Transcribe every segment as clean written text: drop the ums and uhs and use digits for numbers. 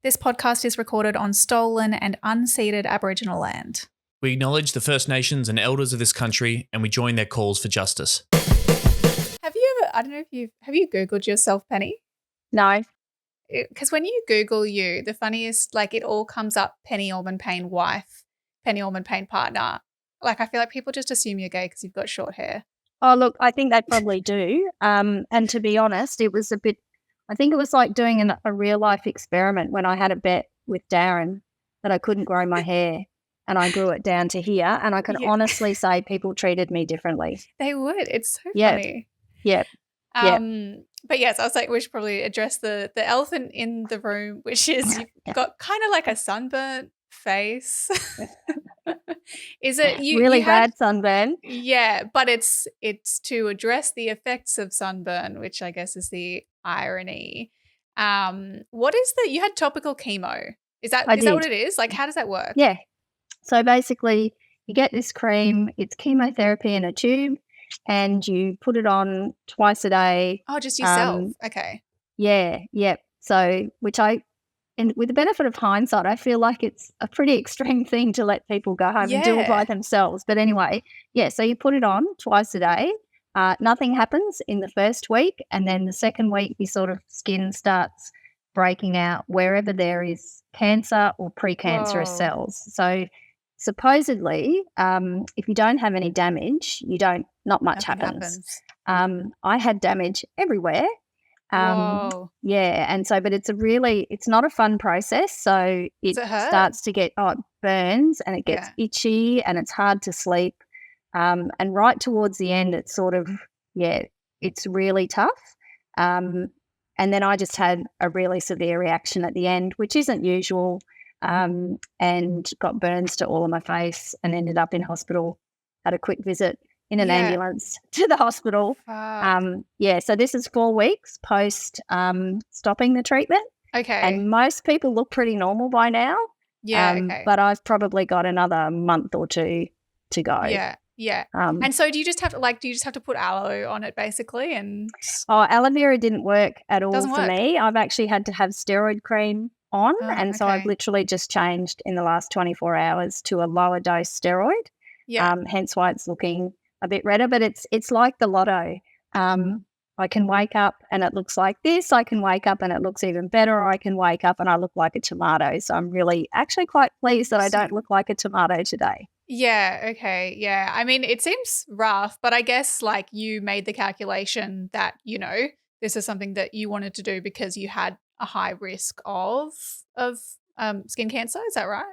This podcast is recorded on stolen and unceded Aboriginal land. We acknowledge the First Nations and elders of this country, and we join their calls for justice. Have you ever, I don't know if have you Googled yourself, Penny? No. Because when you Google you, the funniest, like, it all comes up Penny Allman-Payne wife, Penny Allman-Payne partner. Like, I feel like people just assume you're gay because you've got short hair. Oh, look, I think they probably do. And to be honest, it was I think it was like doing a real life experiment when I had a bet with Darren that I couldn't grow my hair and I grew it down to here. And I can honestly say people treated me differently. They would. It's so funny. Yeah. But yes, I was like, we should probably address the elephant in the room, which is you've got kind of like a sunburnt face. Is it really bad sunburn? Yeah, but it's to address the effects of sunburn, which I guess is the irony. What is you had topical chemo? Is that what it is? Like, how does that work? Yeah. So basically, you get this cream. It's chemotherapy in a tube, and you put it on twice a day. Oh, just yourself? Okay. Yeah. So, and with the benefit of hindsight, I feel like it's a pretty extreme thing to let people go home and do it by themselves. But anyway, so you put it on twice a day. Nothing happens in the first week, and then the second week your sort of skin starts breaking out wherever there is cancer or precancerous cells. So supposedly, if you don't have any damage, not much happens. I had damage everywhere. And so, but it's not a fun process. So it starts to get, it burns and it gets itchy and it's hard to sleep. And right towards the end, it's sort of, it's really tough. And then I just had a really severe reaction at the end, which isn't usual, and got burns to all of my face and ended up in hospital, had a quick visit in an ambulance to the hospital. So this is 4 weeks post stopping the treatment. Okay. And most people look pretty normal by now. But I've probably got another month or two to go. Yeah. And so do you just have to put aloe on it basically? And aloe vera didn't work at all for me. I've actually had to have steroid cream on, so I've literally just changed in the last 24 hours to a lower dose steroid. Hence why it's looking a bit redder, but it's like the lotto. I can wake up and it looks like this. I can wake up and it looks even better. Or I can wake up and I look like a tomato. So I'm really actually quite pleased that I don't look like a tomato today. Yeah. Okay. Yeah. I mean, it seems rough, but I guess like you made the calculation that, this is something that you wanted to do because you had a high risk of skin cancer. Is that right?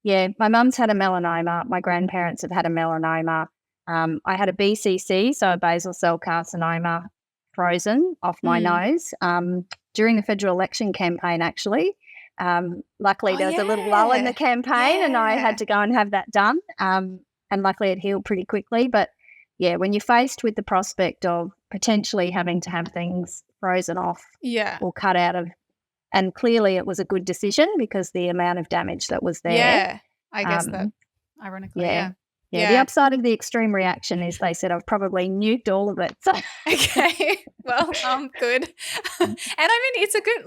Yeah. My mum's had a melanoma. My grandparents have had a melanoma. I had a BCC, so a basal cell carcinoma, frozen off my nose during the federal election campaign, actually. Luckily, there was a little lull in the campaign and I had to go and have that done. And luckily it healed pretty quickly. But, when you're faced with the prospect of potentially having to have things frozen off or cut out of, and clearly it was a good decision because the amount of damage that was there. Yeah, I guess that, ironically, Yeah, the upside of the extreme reaction is they said I've probably nuked all of it. So. Okay, well, good. And I mean, it's a good,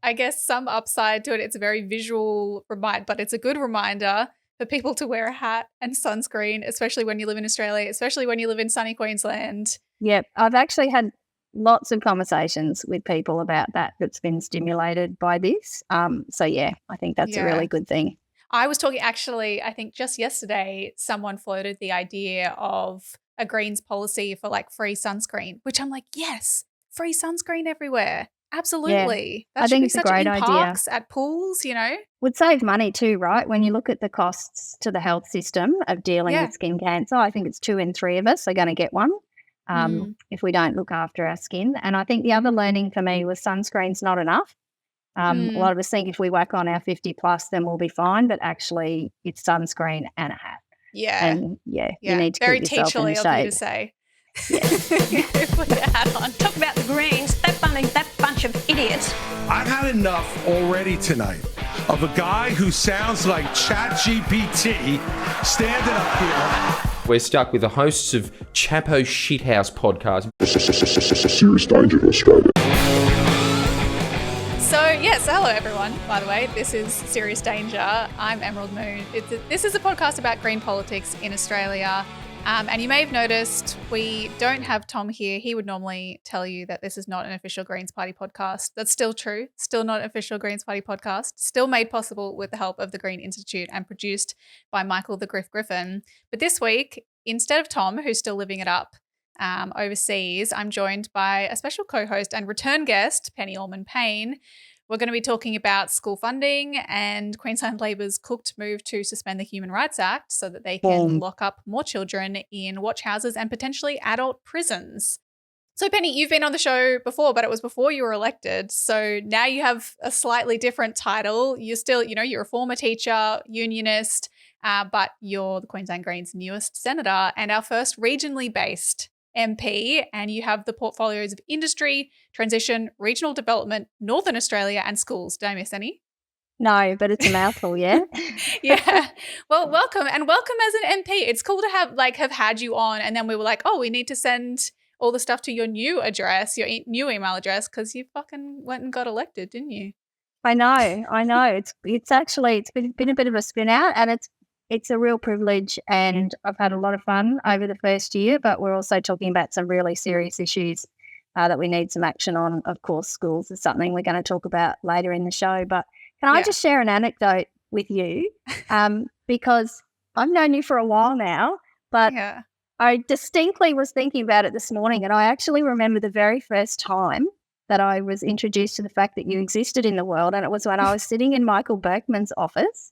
I guess some upside to it. It's a very visual reminder, but it's a good reminder for people to wear a hat and sunscreen, especially when you live in Australia, especially when you live in sunny Queensland. Yep, I've actually had lots of conversations with people about that's been stimulated by this. I think that's a really good thing. I was talking actually, I think just yesterday, someone floated the idea of a Greens policy for free sunscreen, which I'm like, yes, free sunscreen everywhere. Absolutely. Yeah. I think it's a great idea. Parks, at pools, Would save money too, right? When you look at the costs to the health system of dealing with skin cancer, I think it's 2 in 3 of us are going to get one if we don't look after our skin. And I think the other learning for me was sunscreen's not enough. A lot of us think if we whack on our 50 plus, then we'll be fine. But actually, it's sunscreen and a hat. Yeah. And you need to very keep yourself in the shade. Very teacherly of you to say. Yeah. Put your hat on. Talk about the Greens, that bunch of idiots. I've had enough already tonight of a guy who sounds like ChatGPT standing up here. We're stuck with the hosts of Chapo Shithouse podcast. Serious danger to Australia. So, Yes, hello everyone, by the way. This is Serious Danger. I'm Emerald Moon. This is a podcast about green politics in Australia. And you may have noticed we don't have Tom here. He would normally tell you that this is not an official Greens Party podcast. That's still true. Still not an official Greens Party podcast. Still made possible with the help of the Green Institute and produced by Michael the Griff Griffin. But this week, instead of Tom, who's still living it up overseas, I'm joined by a special co-host and return guest, Penny Allman-Payne. We're going to be talking about school funding and Queensland Labor's cooked move to suspend the Human Rights Act so that they can lock up more children in watch houses and potentially adult prisons. So, Penny, you've been on the show before, but it was before you were elected. So now you have a slightly different title. You're still, you're a former teacher, unionist, but you're the Queensland Greens' newest senator and our first regionally based MP, and you have the portfolios of industry, transition, regional development, Northern Australia, and schools. Did I miss any? No, but it's a mouthful, yeah? Yeah. Well, welcome, and welcome as an MP. It's cool to have had you on, and then we were like, oh, we need to send all the stuff to your new address, your new email address, because you fucking went and got elected, didn't you? I know. It's actually been a bit of a spin out, and it's a real privilege, and I've had a lot of fun over the first year, but we're also talking about some really serious issues that we need some action on. Of course, schools is something we're going to talk about later in the show, but can I just share an anecdote with you? Because I've known you for a while now, but I distinctly was thinking about it this morning, and I actually remember the very first time that I was introduced to the fact that you existed in the world, and it was when I was sitting in Michael Berkman's office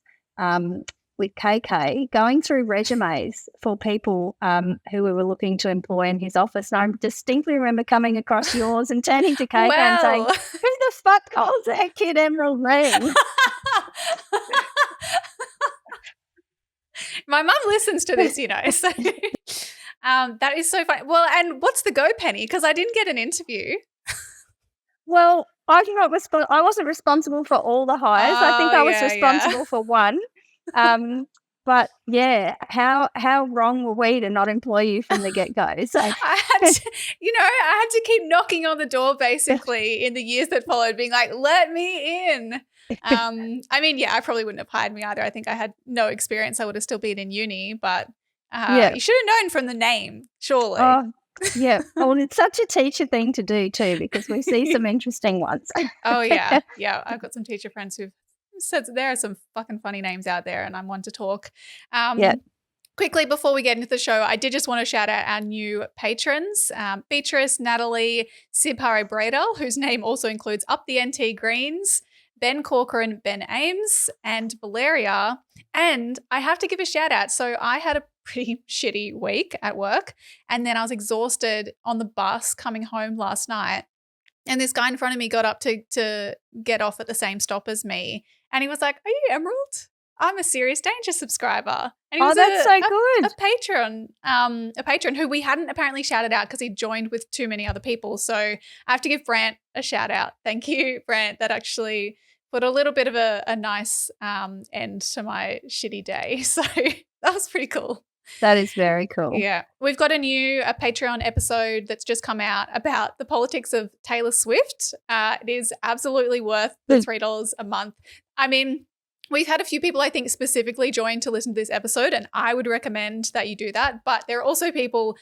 with KK, going through resumes for people who we were looking to employ in his office. And I distinctly remember coming across yours and turning to KK and saying, who the fuck calls that kid Emerald Moon? My mum listens to this, so that is so funny. Well, and what's the go, Penny? Because I didn't get an interview. Well, I wasn't responsible for all the hires. I think I was responsible for one. But yeah, how wrong were we to not employ you from the get-go? So I had to keep knocking on the door basically in the years that followed, being like, let me in. I probably wouldn't have hired me either. I think I had no experience. I would have still been in uni, but you should have known from the name, surely. Yeah. Well, it's such a teacher thing to do too, because we see some interesting ones. Oh, yeah. Yeah. I've got some teacher friends who've said there are some fucking funny names out there, and I'm one to talk. Quickly, before we get into the show, I did just want to shout out our new patrons, Beatrice, Natalie, Sibhare Bradel, whose name also includes Up the NT Greens, Ben Corcoran, Ben Ames, and Valeria. And I have to give a shout out. So I had a pretty shitty week at work, and then I was exhausted on the bus coming home last night. And this guy in front of me got up to get off at the same stop as me. And he was like, are you Emerald? I'm a Serious Danger subscriber. And he was that's so good. A patron who we hadn't apparently shouted out because he joined with too many other people. So I have to give Brant a shout out. Thank you, Brant. That actually put a little bit of a nice end to my shitty day. So that was pretty cool. That is very cool. Yeah. We've got a Patreon episode that's just come out about the politics of Taylor Swift. It is absolutely worth the $3 a month. I mean, we've had a few people, I think, specifically join to listen to this episode, and I would recommend that you do that. But there are also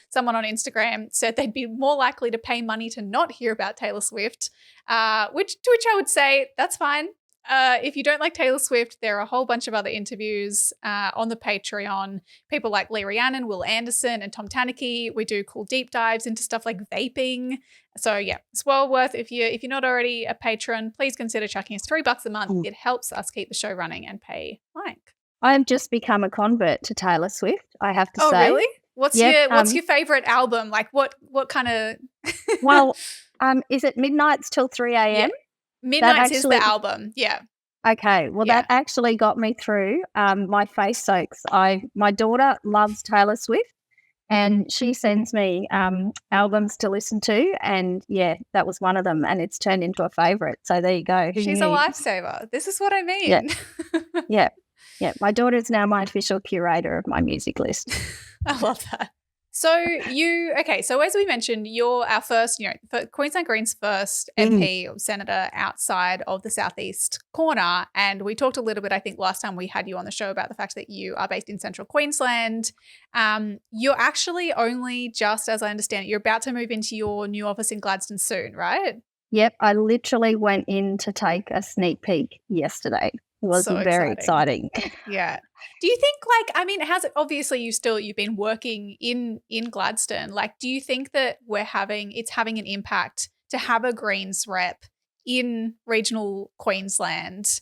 someone on Instagram said they'd be more likely to pay money to not hear about Taylor Swift, to which I would say that's fine. If you don't like Taylor Swift, there are a whole bunch of other interviews on the Patreon. People like Lee Rhiannon, Will Anderson, and Tom Tanuki. We do cool deep dives into stuff like vaping. So yeah, it's well worth. If you're not already a patron, please consider chucking us $3 a month. It helps us keep the show running and pay Mike. I have just become a convert to Taylor Swift, I have to say. Oh really? What's your favorite album? Like what kind of? Well, is it Midnights Till 3 a.m.? Yeah. Midnights is the album, yeah. Okay, well that actually got me through my face soaks. My daughter loves Taylor Swift, and she sends me albums to listen to, and that was one of them, and it's turned into a favourite. So there you go. She's a lifesaver. This is what I mean. Yeah. My daughter is now my official curator of my music list. I love that. So so as we mentioned, you're our first, Queensland Greens' first MP or senator outside of the southeast corner. And we talked a little bit, I think, last time we had you on the show about the fact that you are based in central Queensland. You're actually only just, as I understand it, you're about to move into your new office in Gladstone soon, right? Yep, I literally went in to take a sneak peek yesterday. It was So very exciting. Yeah. Do you think, has it, obviously you've been working in Gladstone, do you think that it's having an impact to have a Greens rep in regional Queensland,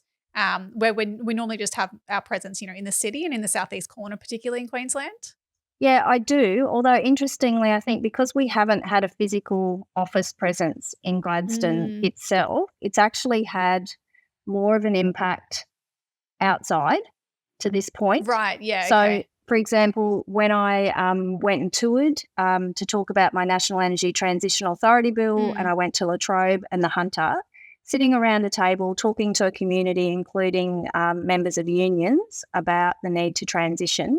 where we normally just have our presence, in the city and in the southeast corner, particularly in Queensland? Yeah, I do. Although, interestingly, I think because we haven't had a physical office presence in Gladstone itself, it's actually had more of an impact outside to this point. Right, yeah. So, okay. for example, when I went and toured to talk about my National Energy Transition Authority bill, and I went to Latrobe and the Hunter, sitting around a table talking to a community, including members of unions, about the need to transition,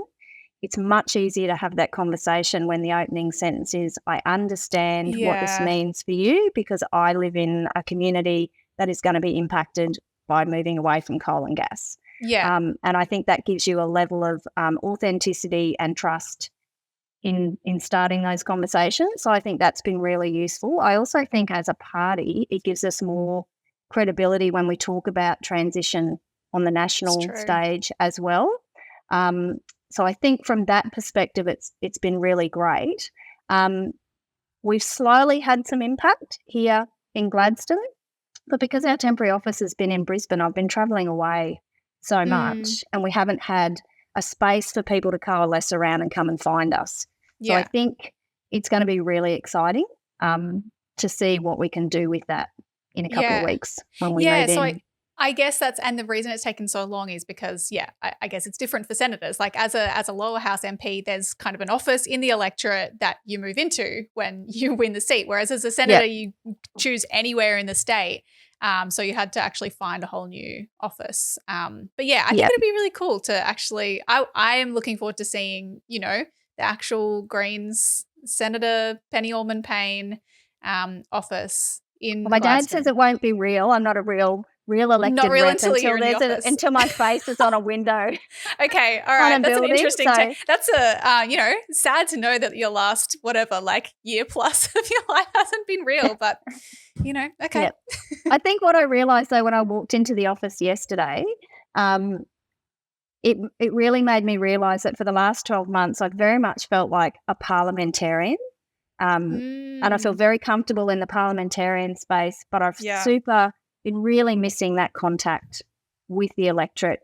it's much easier to have that conversation when the opening sentence is, I understand what this means for you because I live in a community that is going to be impacted by moving away from coal and gas. Yeah. And I think that gives you a level of authenticity and trust in starting those conversations. So I think that's been really useful. I also think as a party, it gives us more credibility when we talk about transition on the national stage as well. So I think from that perspective, it's been really great. We've slowly had some impact here in Gladstone, but because our temporary office has been in Brisbane, I've been travelling away so much, and we haven't had a space for people to coalesce around and come and find us. So I think it's going to be really exciting to see what we can do with that in a couple of weeks when we move in. I guess and the reason it's taken so long is because, I guess it's different for senators. As a lower house MP, there's kind of an office in the electorate that you move into when you win the seat. Whereas as a senator, you choose anywhere in the state. So you had to actually find a whole new office. But I think it'd be really cool to actually, I am looking forward to seeing, the actual Greens Senator Penny Allman-Payne office in my dad says it won't be real. I'm not a real elected not real rep until my face is on a window. Okay, all right. That's building, an interesting take. That's sad to know that your last year plus of your life hasn't been real, but okay. Yep. I think what I realised though when I walked into the office yesterday, it really made me realise that for the last 12 months I've very much felt like a parliamentarian. And I feel very comfortable in the parliamentarian space, but I've been really missing that contact with the electorate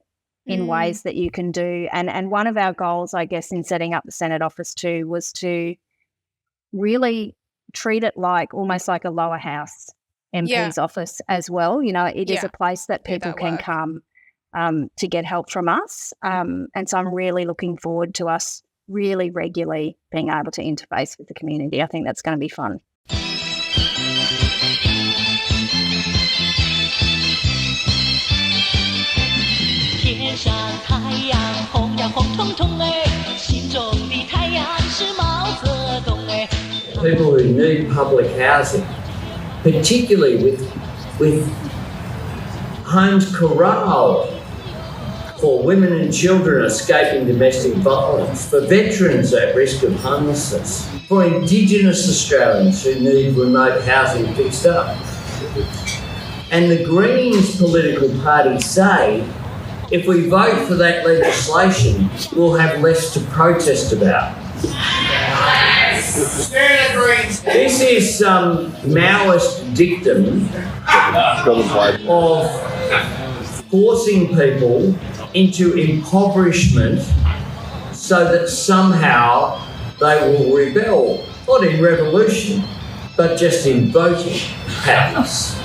in ways that you can do. And one of our goals, I guess, in setting up the Senate office too was to really treat it almost like a lower house MP's office as well. It is a place that people can come to get help from us. And so I'm really looking forward to us really regularly being able to interface with the community. I think that's going to be fun. People who need public housing, particularly with homes corralled for women and children escaping domestic violence, for veterans at risk of homelessness, for Indigenous Australians who need remote housing fixed up. And the Greens political party say, if we vote for that legislation, we'll have less to protest about. This is some Maoist dictum of forcing people into impoverishment so that somehow they will rebel, not in revolution, but just in voting patterns.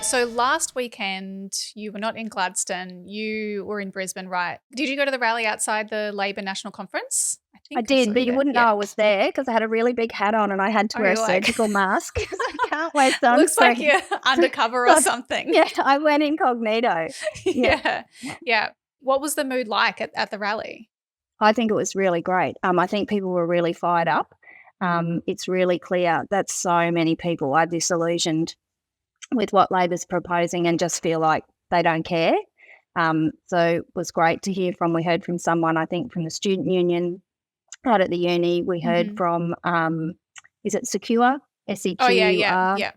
So last weekend, you were not in Gladstone. You were in Brisbane, right? Did you go to the rally outside the Labor National Conference? I did, but you wouldn't know I was there because I had a really big hat on and I had to wear a surgical mask because I can't wear sunscreen. Looks like you're undercover or something. Yeah, I went incognito. Yeah. What was the mood like at the rally? I think it was really great. I think people were really fired up. It's really clear that so many people are disillusioned with what Labor's proposing and just feel like they don't care. So it was great to hear from. We heard from someone, I think, from the student union out at the uni. We heard from, is it Secure? SEQ, oh, yeah.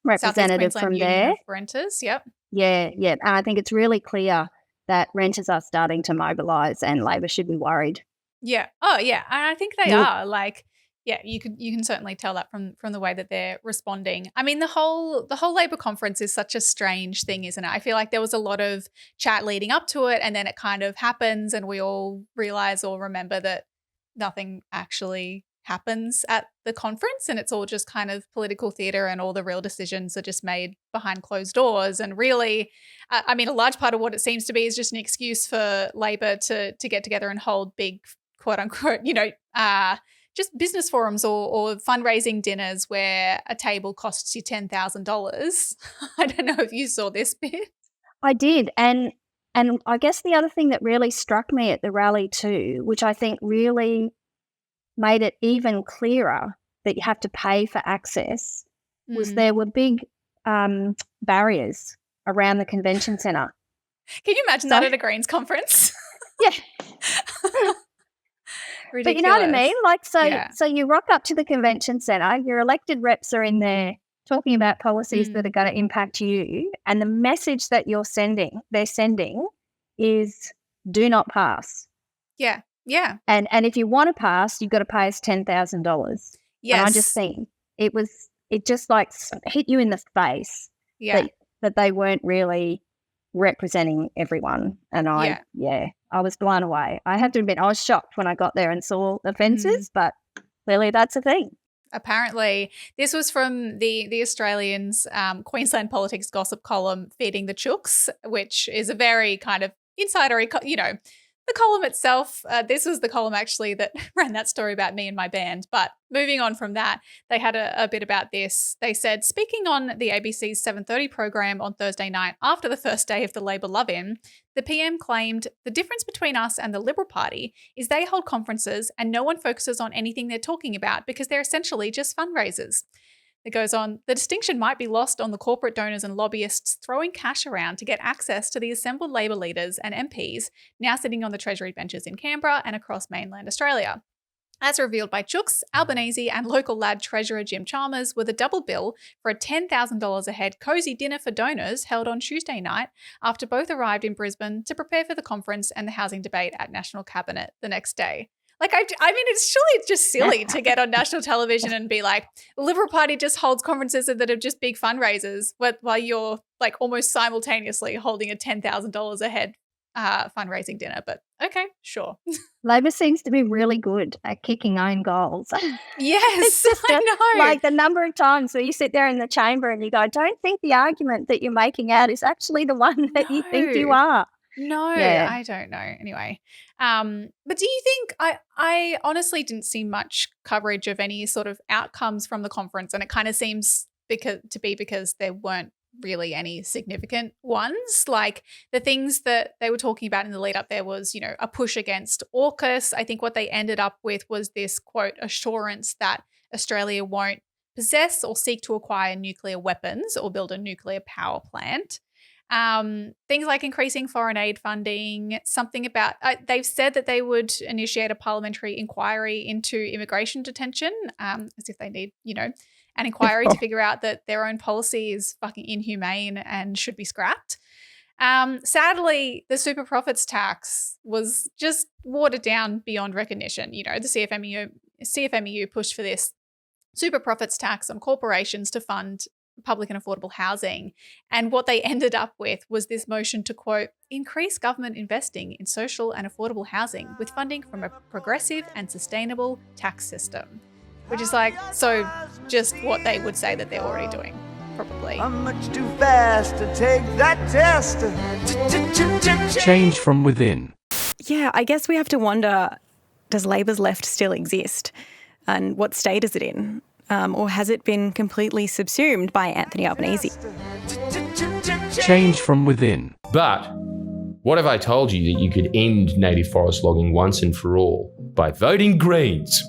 Representative from Union there. Of renters, yep. Yeah. And I think it's really clear that renters are starting to mobilise and Labor should be worried. Yeah. Oh, yeah. And I think they are. Like, yeah, you can certainly tell that from the way that they're responding. I mean, the whole Labor conference is such a strange thing, isn't it? I feel like there was a lot of chat leading up to it, and then it kind of happens, and we all realise or remember that nothing actually happens at the conference, and it's all just kind of political theatre, and all the real decisions are just made behind closed doors. And really, I mean, a large part of what it seems to be is just an excuse for Labor to get together and hold big, quote unquote, just business forums or fundraising dinners where a table costs you $10,000. I don't know if you saw this bit. I did. And I guess the other thing that really struck me at the rally too, which I think really made it even clearer that you have to pay for access, was there were big barriers around the convention centre. Can you imagine that at a Greens conference? Yeah. Ridiculous. But you know what I mean? Like, so you rock up to the convention centre, your elected reps are in there talking about policies that are going to impact you, and the message that they're sending is do not pass. Yeah, yeah. And if you want to pass, you've got to pay us $10,000. Yes. And I just think it just like hit you in the face that they weren't really representing everyone. And I was blown away. I have to admit, I was shocked when I got there and saw the fences, but clearly that's a thing. Apparently, this was from the Australian's Queensland politics gossip column, Feeding the Chooks, which is a very kind of insidery, the column itself. This was the column actually that ran that story about me and my band. But moving on from that, they had a bit about this. They said, speaking on the ABC's 7:30 program on Thursday night after the first day of the Labor love-in, the PM claimed the difference between us and the Liberal Party is they hold conferences and no one focuses on anything they're talking about because they're essentially just fundraisers. It goes on, the distinction might be lost on the corporate donors and lobbyists throwing cash around to get access to the assembled Labor leaders and MPs now sitting on the Treasury benches in Canberra and across mainland Australia. As revealed by Chooks, Albanese and local lad treasurer Jim Chalmers were the double bill for a $10,000 a head cosy dinner for donors held on Tuesday night after both arrived in Brisbane to prepare for the conference and the housing debate at National Cabinet the next day. Like, I mean, it's surely just silly to get on national television and be like, the Liberal Party just holds conferences that are just big fundraisers while you're like almost simultaneously holding a $10,000 a head fundraising dinner. But okay, sure. Labor seems to be really good at kicking own goals. Yes, I know. Like the number of times where you sit there in the chamber and you go, don't think the argument that you're making out is actually the one that you think you are. No, I don't know. Anyway, but do you think I honestly didn't see much coverage of any sort of outcomes from the conference, and it kind of seems because there weren't really any significant ones. Like the things that they were talking about in the lead up there was, a push against AUKUS. I think what they ended up with was this quote assurance that Australia won't possess or seek to acquire nuclear weapons or build a nuclear power plant. Things like increasing foreign aid funding, something about they've said that they would initiate a parliamentary inquiry into immigration detention, as if they need, an inquiry to figure out that their own policy is fucking inhumane and should be scrapped. Sadly, the super profits tax was just watered down beyond recognition. The CFMEU pushed for this super profits tax on corporations to fund public and affordable housing. And what they ended up with was this motion to, quote, increase government investing in social and affordable housing with funding from a progressive and sustainable tax system, which is like, so just what they would say that they're already doing, probably. I'm much too fast to take that test. Change from within. Yeah, I guess we have to wonder, does Labor's left still exist? And what state is it in? Or has it been completely subsumed by Anthony Albanese? Change from within. But what if I told you that you could end native forest logging once and for all by voting Greens?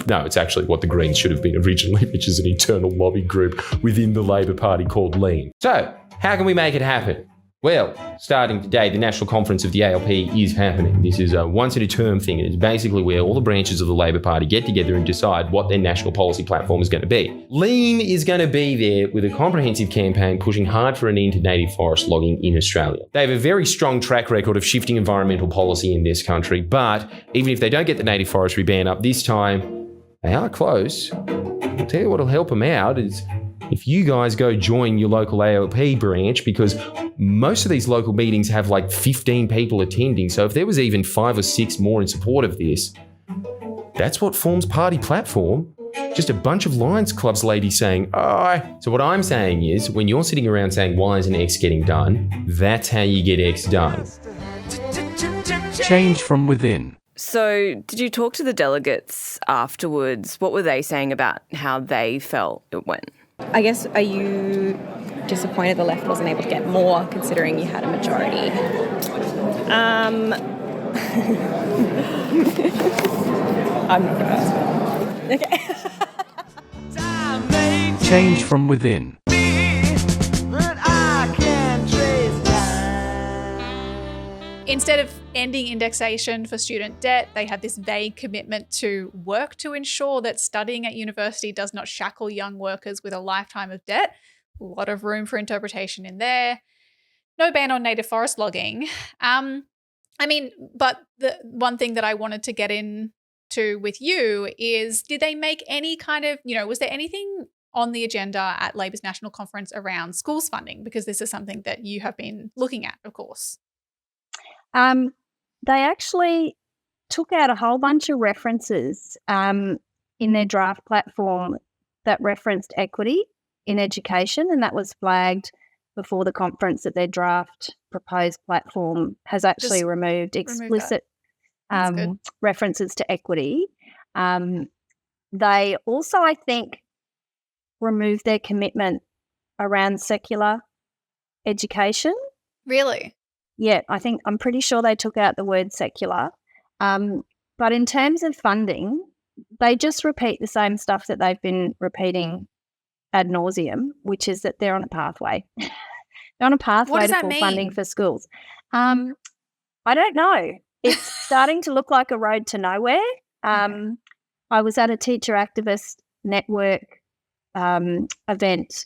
No, it's actually what the Greens should have been originally, which is an internal lobby group within the Labor Party called Lean. So, how can we make it happen? Well, starting today, the National Conference of the ALP is happening. This is a once-in-a-term thing. It is basically where all the branches of the Labor Party get together and decide what their national policy platform is going to be. Lean is going to be there with a comprehensive campaign pushing hard for an end to native forest logging in Australia. They have a very strong track record of shifting environmental policy in this country, but even if they don't get the native forestry ban up this time, they are close. I'll tell you what'll help them out is if you guys go join your local ALP branch, because most of these local meetings have like 15 people attending. So if there was even 5 or 6 more in support of this, that's what forms party platform. Just a bunch of Lions Clubs ladies saying, "Oh." So what I'm saying is, when you're sitting around saying, "Why isn't X getting done?" That's how you get X done. Change from within. So did you talk to the delegates afterwards? What were they saying about how they felt it went? I guess, are you disappointed the left wasn't able to get more, considering you had a majority? I'm not going to ask that. Okay. Change from within. Instead of ending indexation for student debt, they have this vague commitment to work to ensure that studying at university does not shackle young workers with a lifetime of debt. A lot of room for interpretation in there. No ban on native forest logging. But the one thing that I wanted to get into with you is, did they make any kind of, was there anything on the agenda at Labor's National Conference around schools funding? Because this is something that you have been looking at, of course. They actually took out a whole bunch of references in their draft platform that referenced equity in education, and that was flagged before the conference that their draft proposed platform has actually removed explicit references to equity. They also, I think, removed their commitment around secular education. Really? Yeah, I'm pretty sure they took out the word secular. But in terms of funding, they just repeat the same stuff that they've been repeating ad nauseum, which is that they're on a pathway. They're on a pathway to full funding for schools. I don't know. It's starting to look like a road to nowhere. I was at a teacher activist network event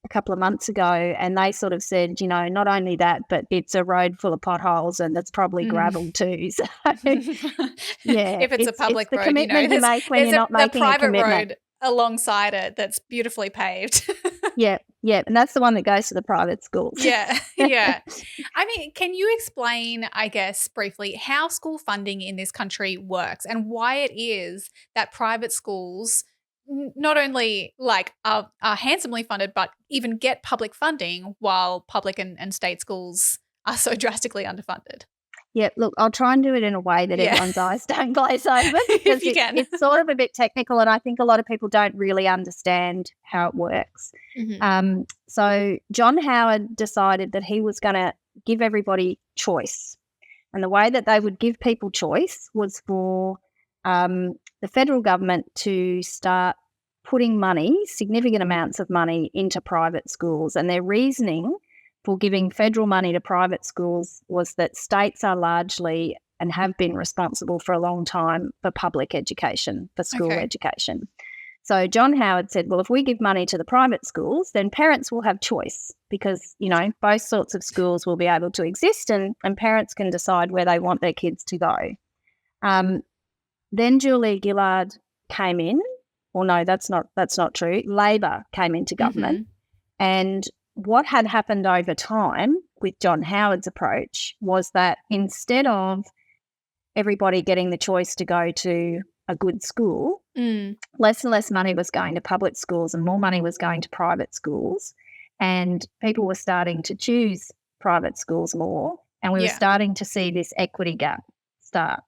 a couple of months ago, and they sort of said, not only that, but it's a road full of potholes and it's probably gravel too. So, yeah, if it's a public road, the commitment you make when you're not making a commitment. The private road alongside it that's beautifully paved. Yeah, and that's the one that goes to the private schools. Yeah. Can you explain, I guess, briefly how school funding in this country works and why it is that private schools not only are handsomely funded, but even get public funding, while public and state schools are so drastically underfunded? Yeah, look, I'll try and do it in a way that everyone's eyes don't glaze over, because it's sort of a bit technical, and I think a lot of people don't really understand how it works. Mm-hmm. So John Howard decided that he was going to give everybody choice, and the way that they would give people choice was for the federal government to start putting significant amounts of money into private schools. And their reasoning for giving federal money to private schools was that states are largely and have been responsible for a long time for public education, for school education. So John Howard said, well, if we give money to the private schools, then parents will have choice, because, both sorts of schools will be able to exist, and parents can decide where they want their kids to go. Then Julia Gillard came in. Well, no, that's not true. Labor came into government. And what had happened over time with John Howard's approach was that instead of everybody getting the choice to go to a good school, less and less money was going to public schools and more money was going to private schools. And people were starting to choose private schools more, and we were starting to see this equity gap start.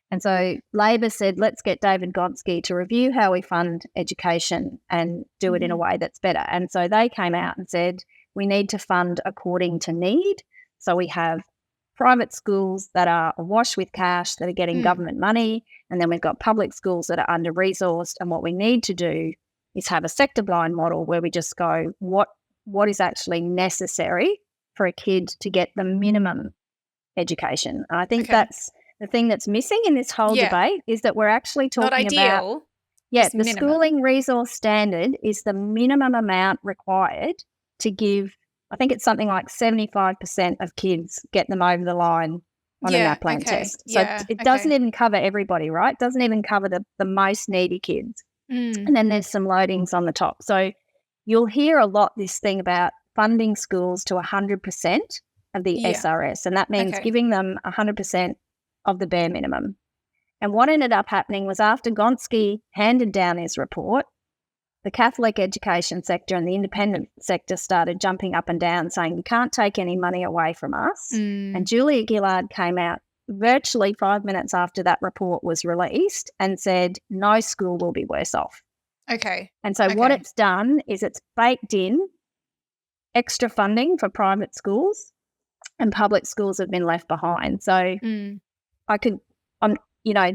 And so Labor said, let's get David Gonski to review how we fund education and do it in a way that's better. And so they came out and said, we need to fund according to need. So we have private schools that are awash with cash that are getting government money, and then we've got public schools that are under-resourced. And what we need to do is have a sector-blind model where we just go, what is actually necessary for a kid to get the minimum education? And I think that's the thing that's missing in this whole debate, is that we're actually talking about the schooling resource standard is the minimum amount required to give. I think it's something like 75% of kids get them over the line on an NAPLAN test. So it doesn't even cover everybody, right? It doesn't even cover the most needy kids. And then there's some loadings on the top. So you'll hear a lot this thing about funding schools to 100% of the SRS, and that means giving them 100% of the bare minimum. And what ended up happening was, after Gonski handed down his report, the Catholic education sector and the independent sector started jumping up and down saying, you can't take any money away from us. And Julia Gillard came out virtually 5 minutes after that report was released and said, no school will be worse off. Okay. And so what it's done is it's baked in extra funding for private schools, and public schools have been left behind. So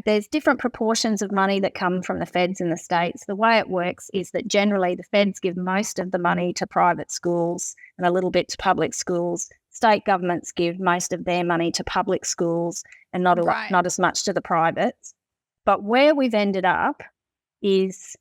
there's different proportions of money that come from the feds in the states. The way it works is that generally the feds give most of the money to private schools and a little bit to public schools. State governments give most of their money to public schools and not as much to the privates. But where we've ended up is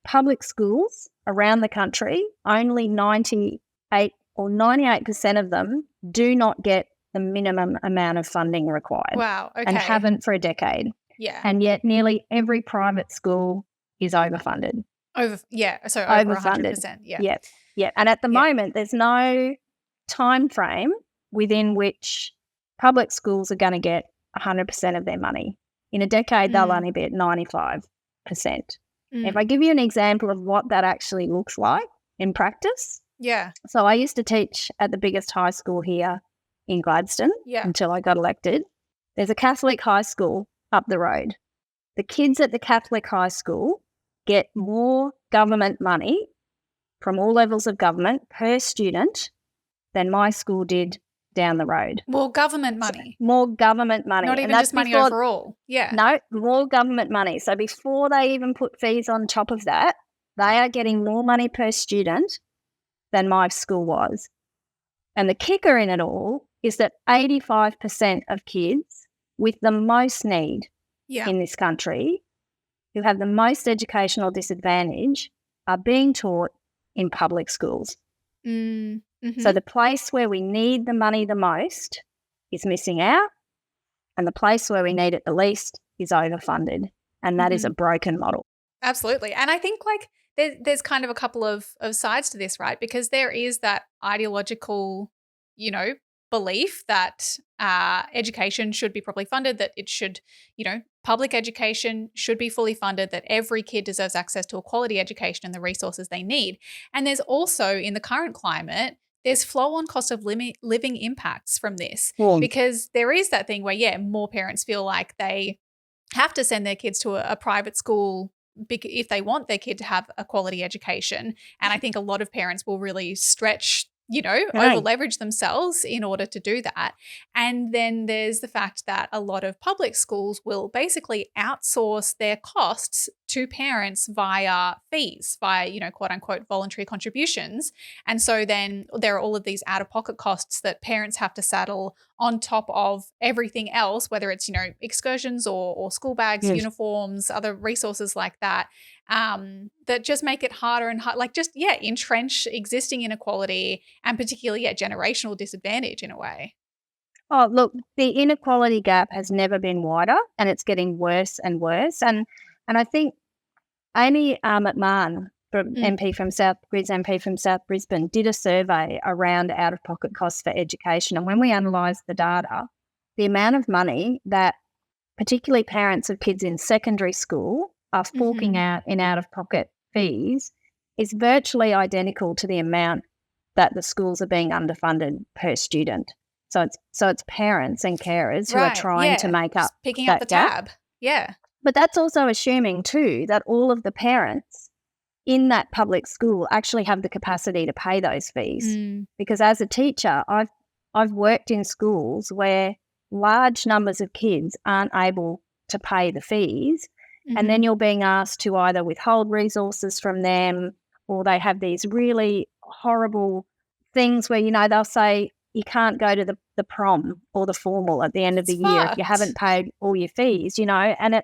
public schools around the country, only 98 or 98% of them do not get the minimum amount of funding required. Wow, okay. And haven't for a decade. Yeah. And yet nearly every private school is overfunded. Over 100%. Yeah. Yeah. And at the moment, there's no time frame within which public schools are going to get 100% of their money. In a decade, they'll only be at 95%. If I give you an example of what that actually looks like in practice. Yeah. So I used to teach at the biggest high school here in Gladstone until I got elected. There's a Catholic high school up the road. The kids at the Catholic high school get more government money from all levels of government per student than my school did down the road. More government money. More government money. Not even just money overall. Yeah. No, more government money. So before they even put fees on top of that, they are getting more money per student than my school was. And the kicker in it all is that 85% of kids with the most need in this country, who have the most educational disadvantage, are being taught in public schools. So the place where we need the money the most is missing out, and the place where we need it the least is overfunded, and that is a broken model. Absolutely. And I think there's kind of a couple of sides to this, right? Because there is that ideological, belief that education should be properly funded, that it should, public education should be fully funded, that every kid deserves access to a quality education and the resources they need. And there's also, in the current climate, there's flow-on cost of living impacts from this, because there is that thing where, more parents feel like they have to send their kids to a private school if they want their kid to have a quality education. And I think a lot of parents will really stretch, over leverage themselves in order to do that. And then there's the fact that a lot of public schools will basically outsource their costs to parents via fees, via, quote unquote, voluntary contributions. And so then there are all of these out-of-pocket costs that parents have to saddle on top of everything else, whether it's, excursions or school bags, uniforms, other resources like that, that just make it harder and harder, entrench existing inequality and particularly generational disadvantage in a way. Oh, look, the inequality gap has never been wider, and it's getting worse and worse. And I think Amy McMahon, MP from South Brisbane, did a survey around out-of-pocket costs for education. And when we analysed the data, the amount of money that particularly parents of kids in secondary school are forking out in out-of-pocket fees is virtually identical to the amount that the schools are being underfunded per student. So it's parents and carers who are trying to make up picking up the gap. tab. Yeah. But that's also assuming too that all of the parents in that public school actually have the capacity to pay those fees. Because as a teacher, I've worked in schools where large numbers of kids aren't able to pay the fees, and then you're being asked to either withhold resources from them, or they have these really horrible things where, they'll say you can't go to the prom or the formal at the end of the year if you haven't paid all your fees, and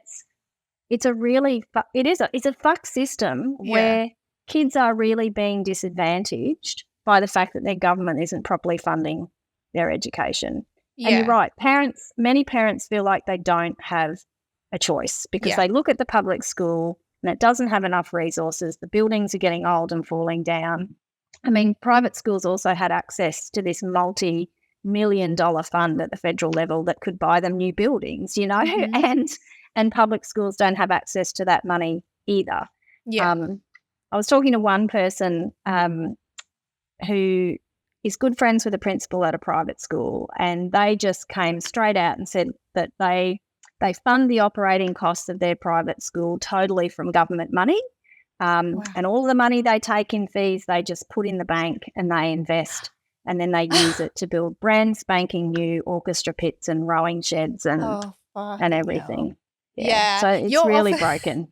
it's a fucked system where kids are really being disadvantaged by the fact that their government isn't properly funding their education. Yeah. And you're right, many parents feel like they don't have a choice because they look at the public school and it doesn't have enough resources. The buildings are getting old and falling down. I mean, private schools also had access to this multi-million-dollar fund at the federal level that could buy them new buildings, and public schools don't have access to that money either. Yeah. I was talking to one person who is good friends with a principal at a private school, and they just came straight out and said that they fund the operating costs of their private school totally from government money. And all the money they take in fees, they just put in the bank and they invest, and then they use it to build brand spanking new orchestra pits and rowing sheds and everything. Yeah. So it's really broken.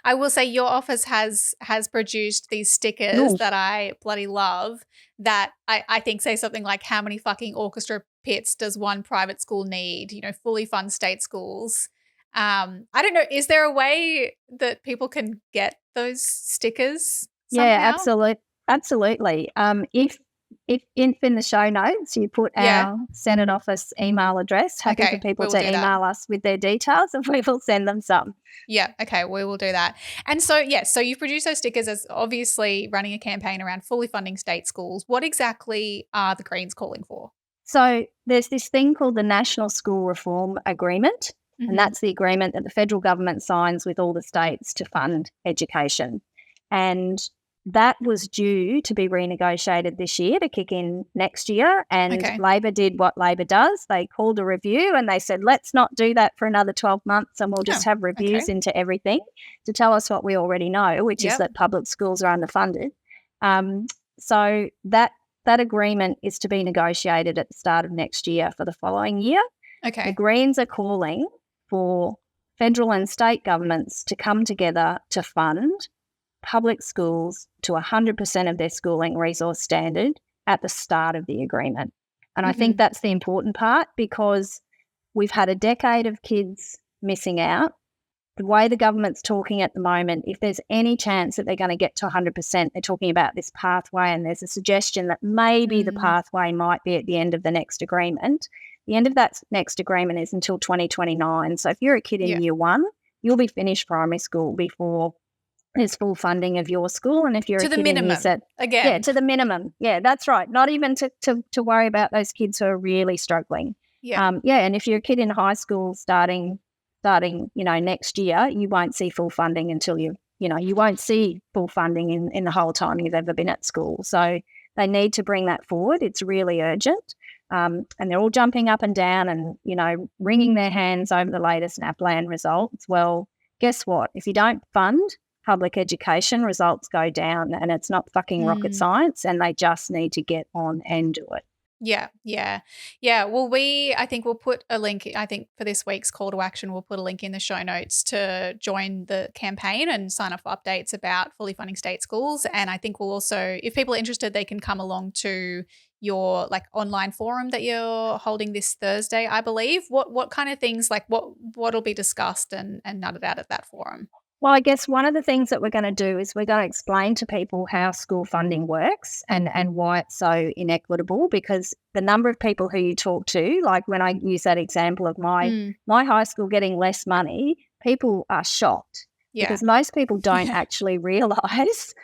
I will say your office has produced these stickers that I bloody love that I think say something like, how many fucking orchestra pits does one private school need? Fully fund state schools. I don't know. Is there a way that people can get those stickers somehow? Yeah, absolutely. If in the show notes you put our Senate office email address, happy for people to email us with their details and we will send them some. Yeah, okay, we will do that. And so, so you produce those stickers as obviously running a campaign around fully funding state schools. What exactly are the Greens calling for? So there's this thing called the National School Reform Agreement, and that's the agreement that the federal government signs with all the states to fund education. And that was due to be renegotiated this year to kick in next year. And Labor did what Labor does. They called a review and they said, let's not do that for another 12 months and we'll just have reviews into everything to tell us what we already know, which is that public schools are underfunded. So that agreement is to be negotiated at the start of next year for the following year. Okay. The Greens are calling for federal and state governments to come together to fund public schools to 100% of their schooling resource standard at the start of the agreement. And I think that's the important part because we've had a decade of kids missing out. The way the government's talking at the moment, if there's any chance that they're going to get to 100%, they're talking about this pathway, and there's a suggestion that maybe the pathway might be at the end of the next agreement. The end of that next agreement is until 2029. So if you're a kid in year one, you'll be finished primary school before there's full funding of your school. And if you're to a the kid minimum, in year again. Yeah, to the minimum. Yeah, that's right. Not even to worry about those kids who are really struggling. Yeah. And if you're a kid in high school starting, next year, you won't see full funding until you won't see full funding in the whole time you've ever been at school. So they need to bring that forward. It's really urgent. And they're all jumping up and down and, wringing their hands over the latest NAPLAN results. Well, guess what? If you don't fund public education, results go down, and it's not fucking rocket science, and they just need to get on and do it. Yeah. Well, I think we'll put a link, for this week's call to action, we'll put a link in the show notes to join the campaign and sign up for updates about fully funding state schools. And I think we'll also, if people are interested, they can come along to your online forum that you're holding this Thursday, I believe. What kind of things, what'll be discussed and nutted out at that forum? Well, I guess one of the things that we're going to do is we're going to explain to people how school funding works and why it's so inequitable, because the number of people who you talk to, like when I use that example of my high school getting less money, people are shocked because most people don't actually realise,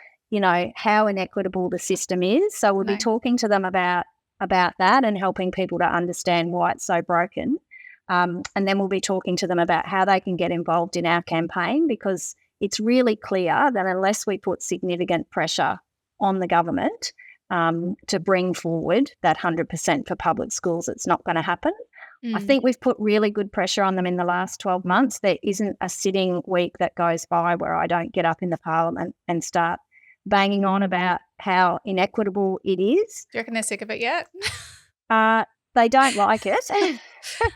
how inequitable the system is. So we'll be talking to them about that and helping people to understand why it's so broken. And then we'll be talking to them about how they can get involved in our campaign, because it's really clear that unless we put significant pressure on the government to bring forward that 100% for public schools, it's not going to happen. I think we've put really good pressure on them in the last 12 months. There isn't a sitting week that goes by where I don't get up in the Parliament and start banging on about how inequitable it is. Do you reckon they're sick of it yet? They don't like it. I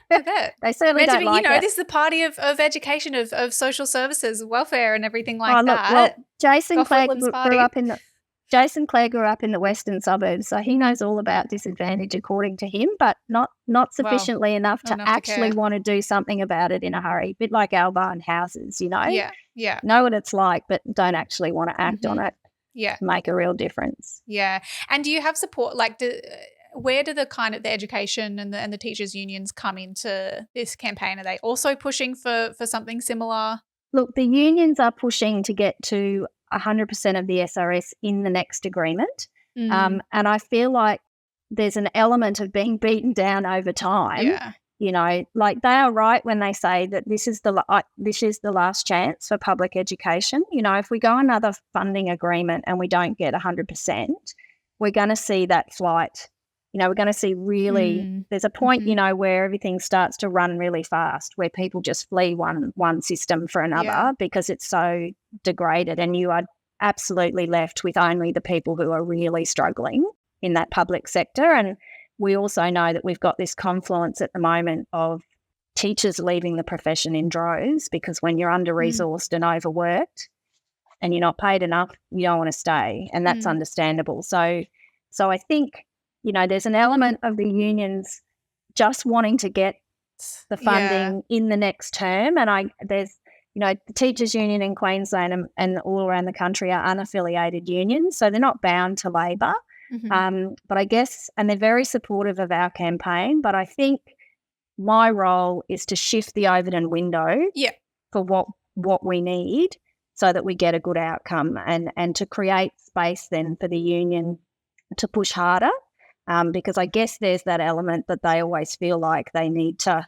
bet. They certainly don't like it. This is the party of education, of social services, welfare and everything like that. Well, Jason Clare grew up in the western suburbs, so he knows all about disadvantage according to him, but not sufficiently enough to actually want to do something about it in a hurry. A bit like Allman houses, Yeah. Know what it's like, but don't actually want to act on it. Yeah. To make a real difference. Yeah. And do you have support? Like, where do the kind of the education and the teachers' unions come into this campaign? Are they also pushing for something similar? Look, the unions are pushing to get to 100% of the SRS in the next agreement. And I feel like there's an element of being beaten down over time. Yeah. Like they are right when they say that this is the last chance for public education. If we go another funding agreement and we don't get 100%, we're going to see that flight. We're going to see really there's a point, where everything starts to run really fast, where people just flee one system for another because it's so degraded, and you are absolutely left with only the people who are really struggling in that public sector. And we also know that we've got this confluence at the moment of teachers leaving the profession in droves because when you're under-resourced and overworked and you're not paid enough, you don't want to stay, and that's understandable. So I think, there's an element of the unions just wanting to get the funding in the next term, and there's the teachers' union in Queensland and all around the country are unaffiliated unions, so they're not bound to Labor. But I guess, and they're very supportive of our campaign, but I think my role is to shift the Overton window for what we need so that we get a good outcome, and to create space then for the union to push harder, because I guess there's that element that they always feel like they need to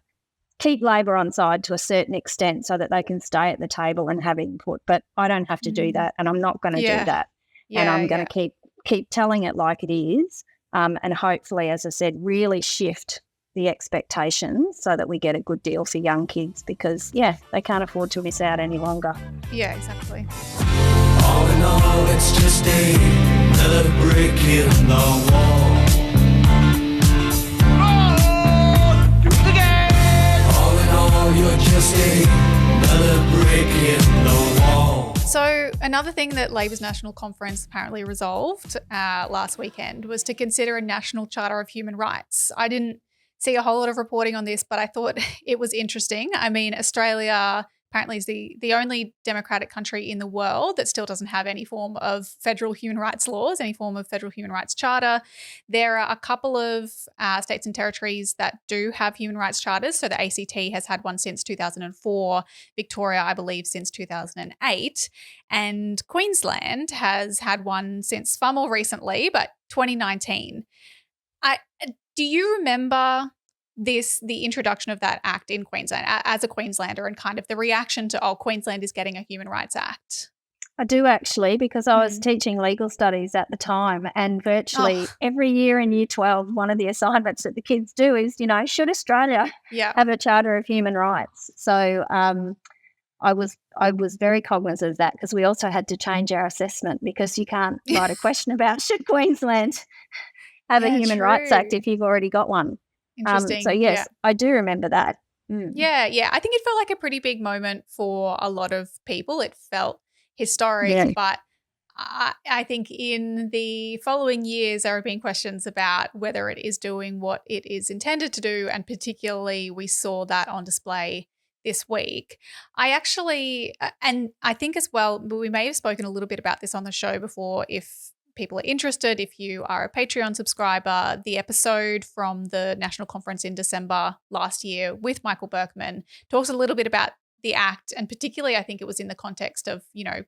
keep Labor on side to a certain extent so that they can stay at the table and have input. But I don't have to do that, and I'm not going to do that. And I'm going to keep telling it like it is, and hopefully, as I said, really shift the expectations so that we get a good deal for young kids because, they can't afford to miss out any longer. Yeah, exactly. All in all, it's just another brick in the wall. Oh, do it again! All in all, you're just another brick in the wall. So another thing that Labor's National Conference apparently resolved last weekend was to consider a National Charter of Human Rights. I didn't see a whole lot of reporting on this, but I thought it was interesting. I mean, Australia apparently is the only democratic country in the world that still doesn't have any form of federal human rights laws, any form of federal human rights charter. There are a couple of states and territories that do have human rights charters. So the ACT has had one since 2004, Victoria, I believe, since 2008, and Queensland has had one since far more recently, but 2019. Do you remember the introduction of that act in Queensland as a Queenslander and kind of the reaction to, Queensland is getting a Human Rights Act? I do actually, because I was teaching legal studies at the time, and virtually every year in Year 12, one of the assignments that the kids do is, should Australia have a Charter of Human Rights? So I was very cognizant of that because we also had to change our assessment because you can't write a question about should Queensland have a Human Rights Act if you've already got one. Interesting. So, yes, I do remember that. Yeah. I think it felt like a pretty big moment for a lot of people. It felt historic, but I think in the following years there have been questions about whether it is doing what it is intended to do, and particularly we saw that on display this week. I actually, and I think as well, we may have spoken a little bit about this on the show before if people are interested. If you are a Patreon subscriber, the episode from the National Conference in December last year with Michael Berkman talks a little bit about the act, and particularly I think it was in the context of,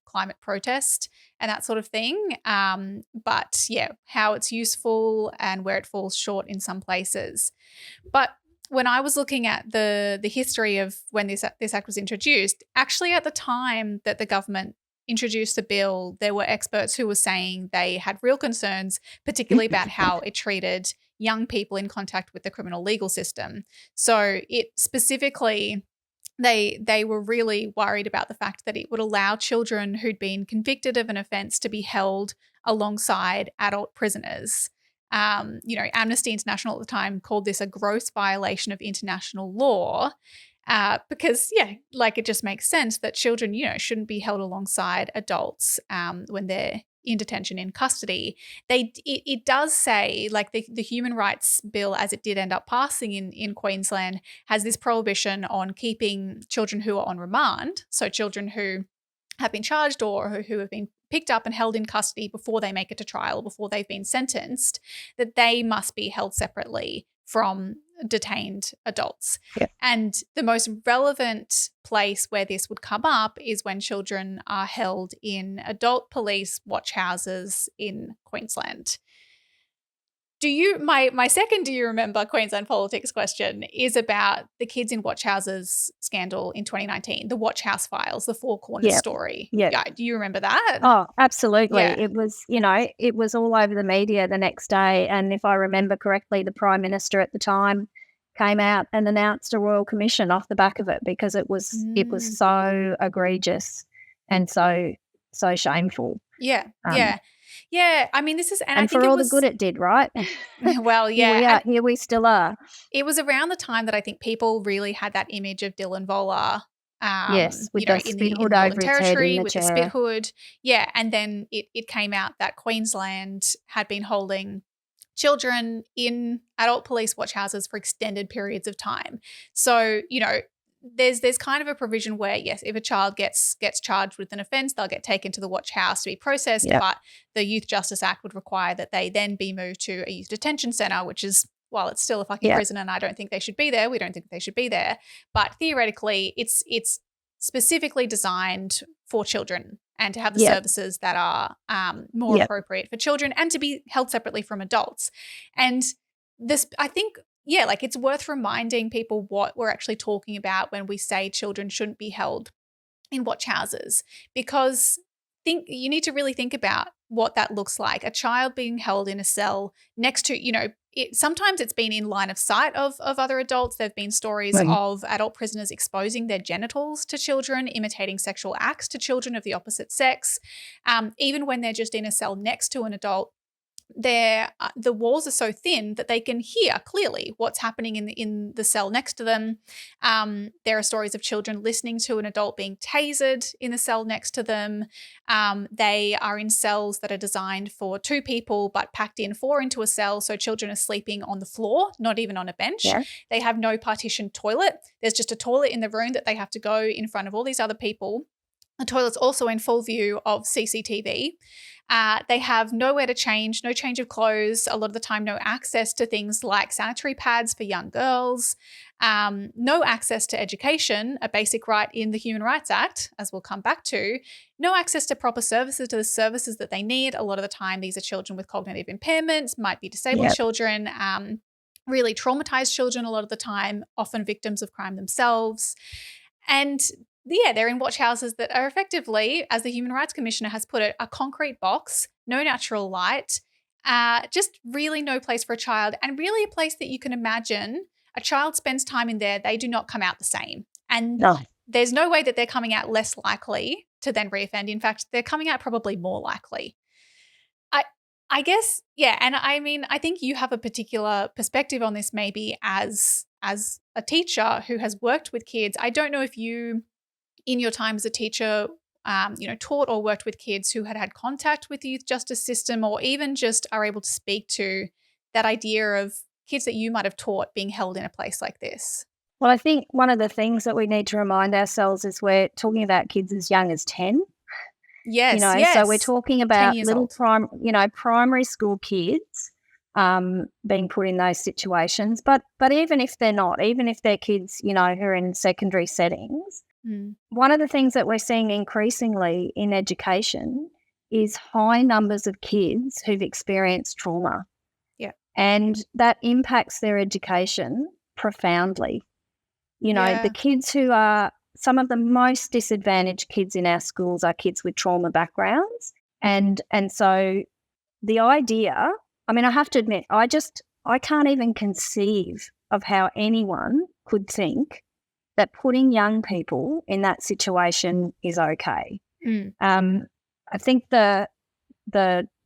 climate protest and that sort of thing. But how it's useful and where it falls short in some places. But when I was looking at the history of when this act was introduced, actually at the time that the government introduced the bill, there were experts who were saying they had real concerns, particularly about how it treated young people in contact with the criminal legal system. So it specifically, they were really worried about the fact that it would allow children who'd been convicted of an offence to be held alongside adult prisoners. Amnesty International at the time called this a gross violation of international law. Because, it just makes sense that children, shouldn't be held alongside adults when they're in detention in custody. It does say, like the Human Rights Bill, as it did end up passing in Queensland, has this prohibition on keeping children who are on remand, so children who have been charged or who have been picked up and held in custody before they make it to trial, before they've been sentenced, that they must be held separately from detained adults. Yep. And the most relevant place where this would come up is when children are held in adult police watch houses in Queensland. My second do you remember Queensland politics question is about the kids in watch houses scandal in 2019, the watch house files, the Four Corners story. Yeah. Do you remember that? Oh, absolutely. Yeah. It was, it was all over the media the next day. And if I remember correctly, the Prime Minister at the time came out and announced a royal commission off the back of it because it was so egregious and so shameful. Yeah. Yeah, I mean, this is, and I think for all the good it did, right? Well, yeah, here we still are. It was around the time that I think people really had that image of Dylan Voller. Yes, with the spit hood in over his head in the with chair. the spit hood. Yeah, and then it came out that Queensland had been holding children in adult police watch houses for extended periods of time. So, there's kind of a provision where, yes, if a child gets charged with an offence, they'll get taken to the watch house to be processed, but the Youth Justice Act would require that they then be moved to a youth detention centre, which is, while it's still a fucking prison and I don't think they should be there, we don't think they should be there, but theoretically it's specifically designed for children and to have the services that are more appropriate for children and to be held separately from adults. And this, I think, it's worth reminding people what we're actually talking about when we say children shouldn't be held in watch houses, because you need to really think about what that looks like. A child being held in a cell next to, sometimes it's been in line of sight of other adults. There have been stories of adult prisoners exposing their genitals to children, imitating sexual acts to children of the opposite sex. Even when they're just in a cell next to an adult, the walls are so thin that they can hear clearly what's happening in the cell next to them. There are stories of children listening to an adult being tasered in the cell next to them. They are in cells that are designed for 2 people but packed in 4 into a cell, so children are sleeping on the floor, not even on a bench. Yeah. They have no partitioned toilet. There's just a toilet in the room that they have to go in front of all these other people. The toilet's also in full view of CCTV. They have nowhere to change, no change of clothes, a lot of the time no access to things like sanitary pads for young girls, no access to education, a basic right in the Human Rights Act, as we'll come back to, no access to proper services, to the services that they need. A lot of the time these are children with cognitive impairments, might be disabled children, really traumatized children a lot of the time, often victims of crime themselves. And they're in watch houses that are effectively, as the Human Rights Commissioner has put it, a concrete box, no natural light, just really no place for a child, and really a place that you can imagine a child spends time in there, they do not come out the same. And there's no way that they're coming out less likely to then reoffend. In fact, they're coming out probably more likely. I guess, and I mean, I think you have a particular perspective on this maybe as a teacher who has worked with kids. I don't know if you, in your time as a teacher, taught or worked with kids who had contact with the youth justice system, or even just are able to speak to that idea of kids that you might have taught being held in a place like this. Well, I think one of the things that we need to remind ourselves is we're talking about kids as young as 10. Yes, So we're talking about little primary school kids being put in those situations. But even if they're not, even if they're kids, who are in secondary settings, one of the things that we're seeing increasingly in education is high numbers of kids who've experienced trauma. Yeah. And that impacts their education profoundly. The kids who are some of the most disadvantaged kids in our schools are kids with trauma backgrounds. And so the idea, I mean, I have to admit, I I can't even conceive of how anyone could think that putting young people in that situation is okay. I think the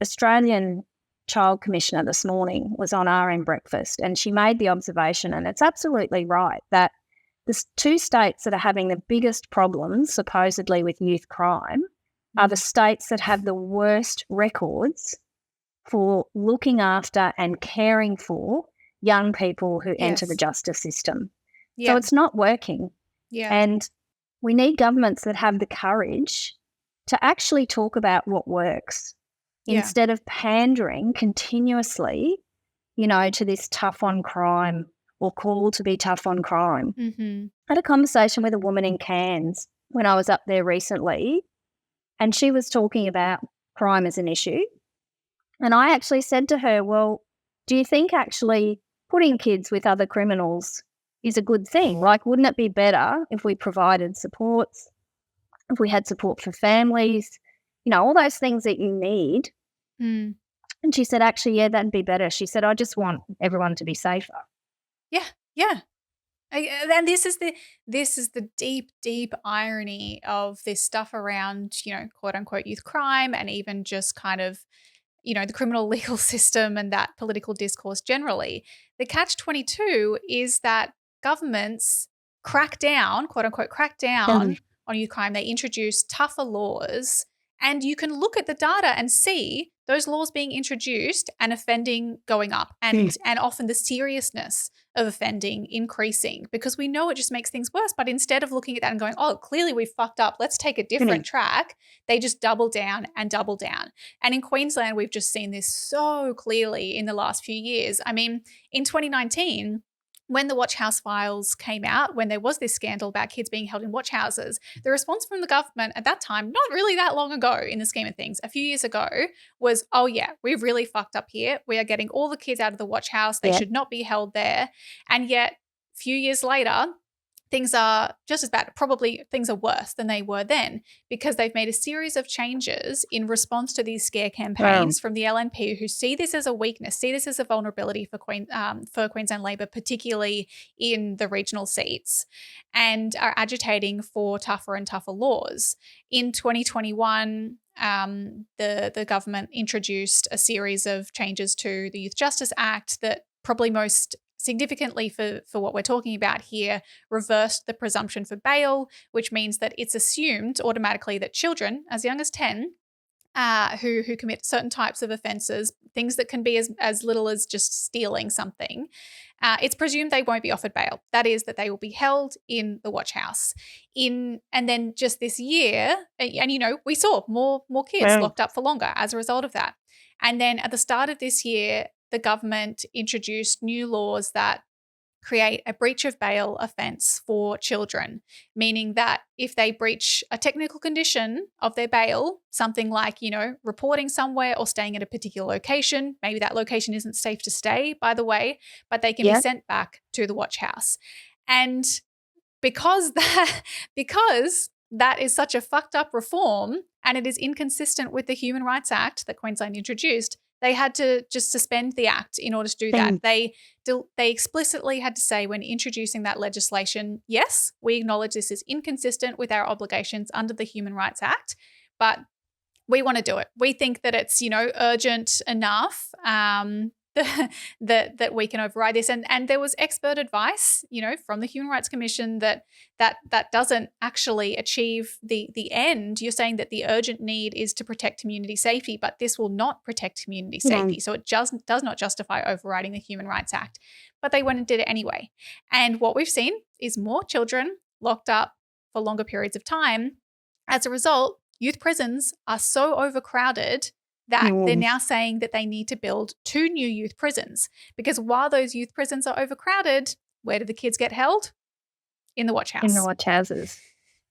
Australian Child Commissioner this morning was on RM Breakfast, and she made the observation, and it's absolutely right, that the two states that are having the biggest problems supposedly with youth crime are the states that have the worst records for looking after and caring for young people who enter the justice system. So it's not working. And we need governments that have the courage to actually talk about what works instead of pandering continuously, to this tough on crime or call to be tough on crime. I had a conversation with a woman in Cairns when I was up there recently, and she was talking about crime as an issue. And I actually said to her, well, do you think actually putting kids with other criminals is a good thing? Like, wouldn't it be better if we provided supports, if we had support for families, all those things that you need? And she said, actually, yeah, that'd be better. She said, I just want everyone to be safer. Yeah. And this is the deep, deep irony of this stuff around, quote unquote youth crime, and even just kind of, the criminal legal system and that political discourse generally. The catch-22 is that governments crack down, quote unquote, on youth crime. They introduce tougher laws, and you can look at the data and see those laws being introduced and offending going up, and often the seriousness of offending increasing, because we know it just makes things worse. But instead of looking at that and going, oh, clearly we fucked up, let's take a different track, they just double down and double down. And in Queensland, we've just seen this so clearly in the last few years. I mean, in 2019, when the Watch House files came out, when there was this scandal about kids being held in watch houses, the response from the government at that time, not really that long ago in the scheme of things, a few years ago, was, oh yeah, we've really fucked up here. We are getting all the kids out of the watch house. They should not be held there. And yet, a few years later, things are just as bad. Probably things are worse than they were then, because they've made a series of changes in response to these scare campaigns from the LNP, who see this as a weakness, see this as a vulnerability for Queensland Labor, particularly in the regional seats, and are agitating for tougher and tougher laws. In 2021, the government introduced a series of changes to the Youth Justice Act that probably most significantly for what we're talking about here, reversed the presumption for bail, which means that it's assumed automatically that children as young as 10 who commit certain types of offences, things that can be as little as just stealing something, it's presumed they won't be offered bail. That is, that they will be held in the watch house. And then just this year, and we saw more kids locked up for longer as a result of that. And then at the start of this year, the government introduced new laws that create a breach of bail offence for children, meaning that if they breach a technical condition of their bail, something like, reporting somewhere or staying at a particular location, maybe that location isn't safe to stay, by the way, but they can be sent back to the watch house. And because that is such a fucked up reform, and it is inconsistent with the Human Rights Act that Queensland introduced, they had to just suspend the act in order to do that. They explicitly had to say, when introducing that legislation, yes, we acknowledge this is inconsistent with our obligations under the Human Rights Act, but we want to do it. We think that it's, urgent enough that we can override this. And there was expert advice, from the Human Rights Commission that doesn't actually achieve the end. You're saying that the urgent need is to protect community safety, but this will not protect community safety. So it just does not justify overriding the Human Rights Act. But they went and did it anyway. And what we've seen is more children locked up for longer periods of time. As a result, youth prisons are so overcrowded that they're now saying that they need to build 2 new youth prisons, because while those youth prisons are overcrowded, where do the kids get held? In the watch house. In the watch houses.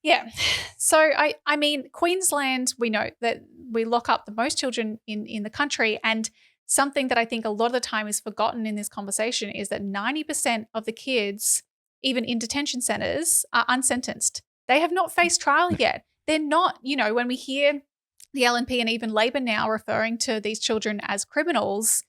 Yeah. So, I mean, Queensland, we know that we lock up the most children in the country, and something that I think a lot of the time is forgotten in this conversation is that 90% of the kids, even in detention centres, are unsentenced. They have not faced trial yet. They're not, when we hear the LNP and even Labor now referring to these children as criminals,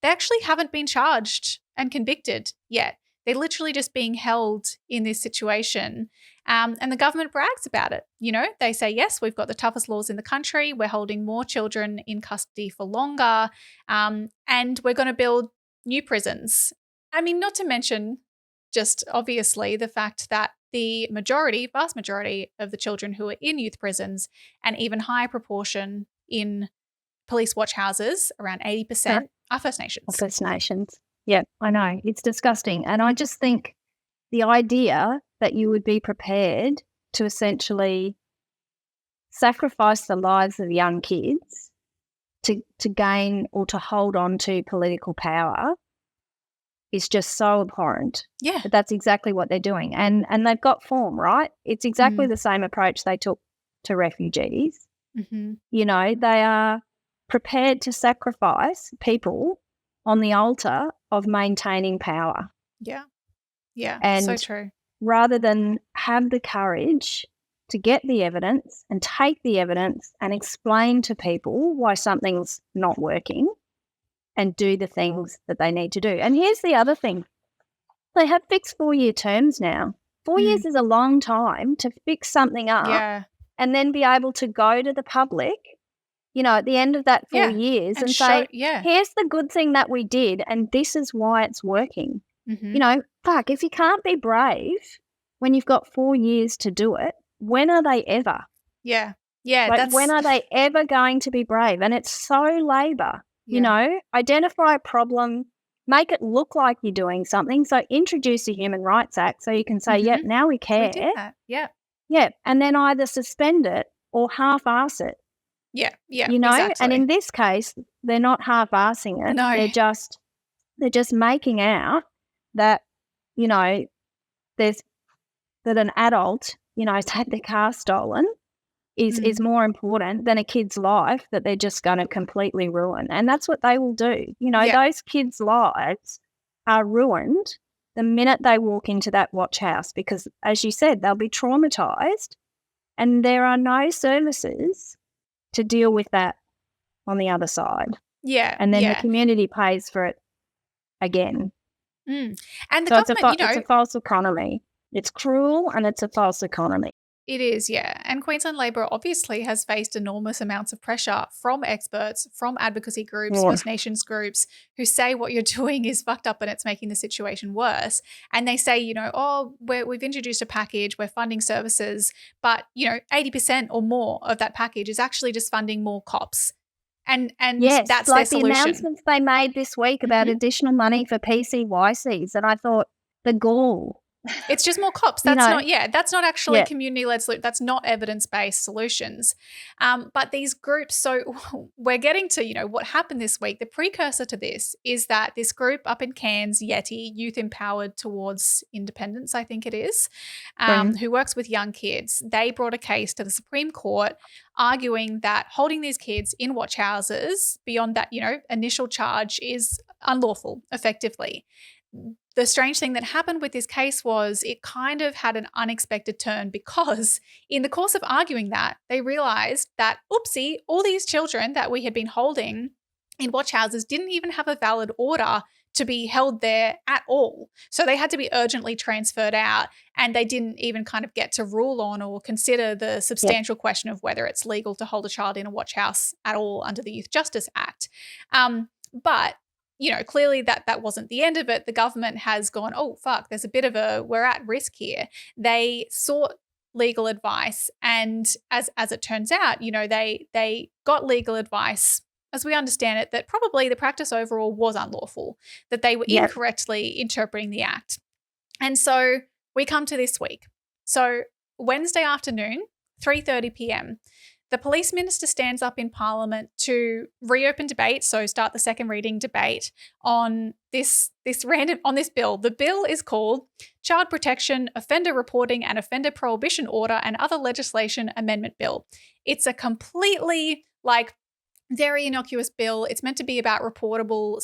they actually haven't been charged and convicted yet. They're literally just being held in this situation. And the government brags about it. You know, they say, yes, we've got the toughest laws in the country. We're holding more children in custody for longer. And we're going to build new prisons. I mean, not to mention just obviously the fact that the vast majority of the children who are in youth prisons, and even higher proportion in police watch houses, around 80%, are First Nations. First Nations. Yeah, I know. It's disgusting. And I just think the idea that you would be prepared to essentially sacrifice the lives of young kids to gain or to hold on to political power is just so abhorrent. Yeah. But that's exactly what they're doing. And they've got form, right? It's exactly the same approach they took to refugees. Mm-hmm. You know, they are prepared to sacrifice people on the altar of maintaining power. Yeah. Yeah, and so true. Rather than have the courage to get the evidence and take the evidence and explain to people why something's not working and do the things that they need to do. And here's the other thing. They have fixed 4-year terms now. 4 years is a long time to fix something up and then be able to go to the public, you know, at the end of that 4 years and say, here's the good thing that we did and this is why it's working. Mm-hmm. You know, fuck, if you can't be brave when you've got 4 years to do it, when are they ever? Yeah. Yeah. Like, when are they ever going to be brave? And it's so Labor, you know, identify a problem, make it look like you're doing something. So introduce the Human Rights Act so you can say, yep, now we care. We did that. Yeah. Yeah. And then either suspend it or half-ass it. Yeah. Yeah. You know, exactly. and in this case, they're not half-assing it. No. They're just making out that, you know, that an adult, you know, has had their car stolen is more important than a kid's life that they're just going to completely ruin. And that's what they will do. You know, those kids' lives are ruined the minute they walk into that watch house because, as you said, they'll be traumatised and there are no services to deal with that on the other side. Yeah. And then the community pays for it again. And the so government, it's a false economy. It's cruel and it's a false economy. It is, yeah. And Queensland Labor obviously has faced enormous amounts of pressure from experts, from advocacy groups, First Nations groups who say what you're doing is fucked up and it's making the situation worse. And they say, you know, oh, we've introduced a package, we're funding services, but, you know, 80% or more of that package is actually just funding more cops. And yes, that's like their the solution. announcements they made this week about additional money for PCYCs, and I thought the gall. It's just more cops. That's that's not actually community-led solution. That's not evidence-based solutions. But these groups, so we're getting to, you know, what happened this week. The precursor to this is that this group up in Cairns, Yeti, Youth Empowered Towards Independence, I think it is, who works with young kids, they brought a case to the Supreme Court arguing that holding these kids in watch houses beyond that, you know, initial charge is unlawful, effectively. The strange thing that happened with this case was it kind of had an unexpected turn because in the course of arguing that, they realised that, oopsie, all these children that we had been holding in watch houses didn't even have a valid order to be held there at all. So they had to be urgently transferred out and they didn't even kind of get to rule on or consider the substantial question of whether it's legal to hold a child in a watch house at all under the Youth Justice Act. But you know, clearly that wasn't the end of it. The government has gone, oh, fuck, there's a bit of we're at risk here. They sought legal advice. And as it turns out, you know, they got legal advice, as we understand it, that probably the practice overall was unlawful, that they were incorrectly interpreting the act. And so we come to this week. So Wednesday afternoon, 3:30 p.m, the police minister stands up in Parliament to reopen debate, so start the second reading debate on this bill. The bill is called Child Protection, Offender Reporting and Offender Prohibition Order and Other Legislation Amendment Bill. It's a completely very innocuous bill. It's meant to be about reportable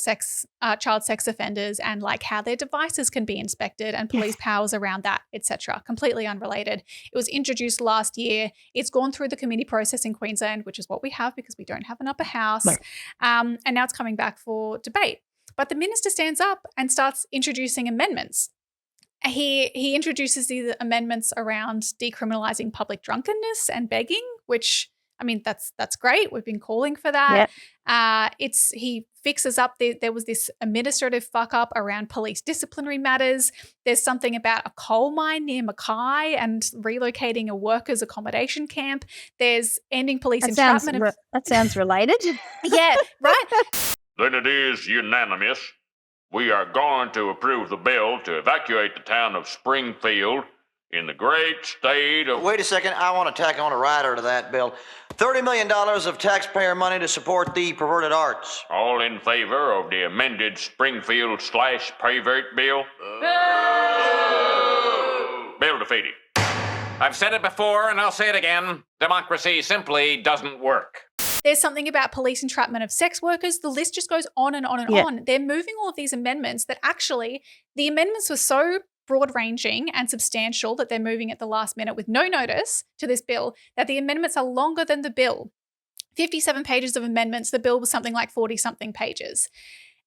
child sex offenders and how their devices can be inspected and police powers around that, etc. Completely unrelated. It was introduced last year. It's gone through the committee process in Queensland, which is what we have because we don't have an upper house. No. And now it's coming back for debate. But the minister stands up and starts introducing amendments. He introduces these amendments around decriminalising public drunkenness and begging, which, I mean, that's great. We've been calling for that. Yep. He fixes up there was this administrative fuck up around police disciplinary matters. There's something about a coal mine near Mackay and relocating a workers' accommodation camp. There's ending police entrapment. That sounds related. Yeah, right. Then it is unanimous. We are going to approve the bill to evacuate the town of Springfield in the great state of... Wait a second. I want to tack on a rider to that bill. $30 million of taxpayer money to support the perverted arts. All in favor of the amended Springfield/pervert bill? Bill defeated. I've said it before and I'll say it again. Democracy simply doesn't work. There's something about police entrapment of sex workers. The list just goes on and on and on. They're moving all of these amendments that actually the amendments were so broad-ranging and substantial that they're moving at the last minute with no notice to this bill that the amendments are longer than the bill. 57 pages of amendments. The bill was something like 40-something pages.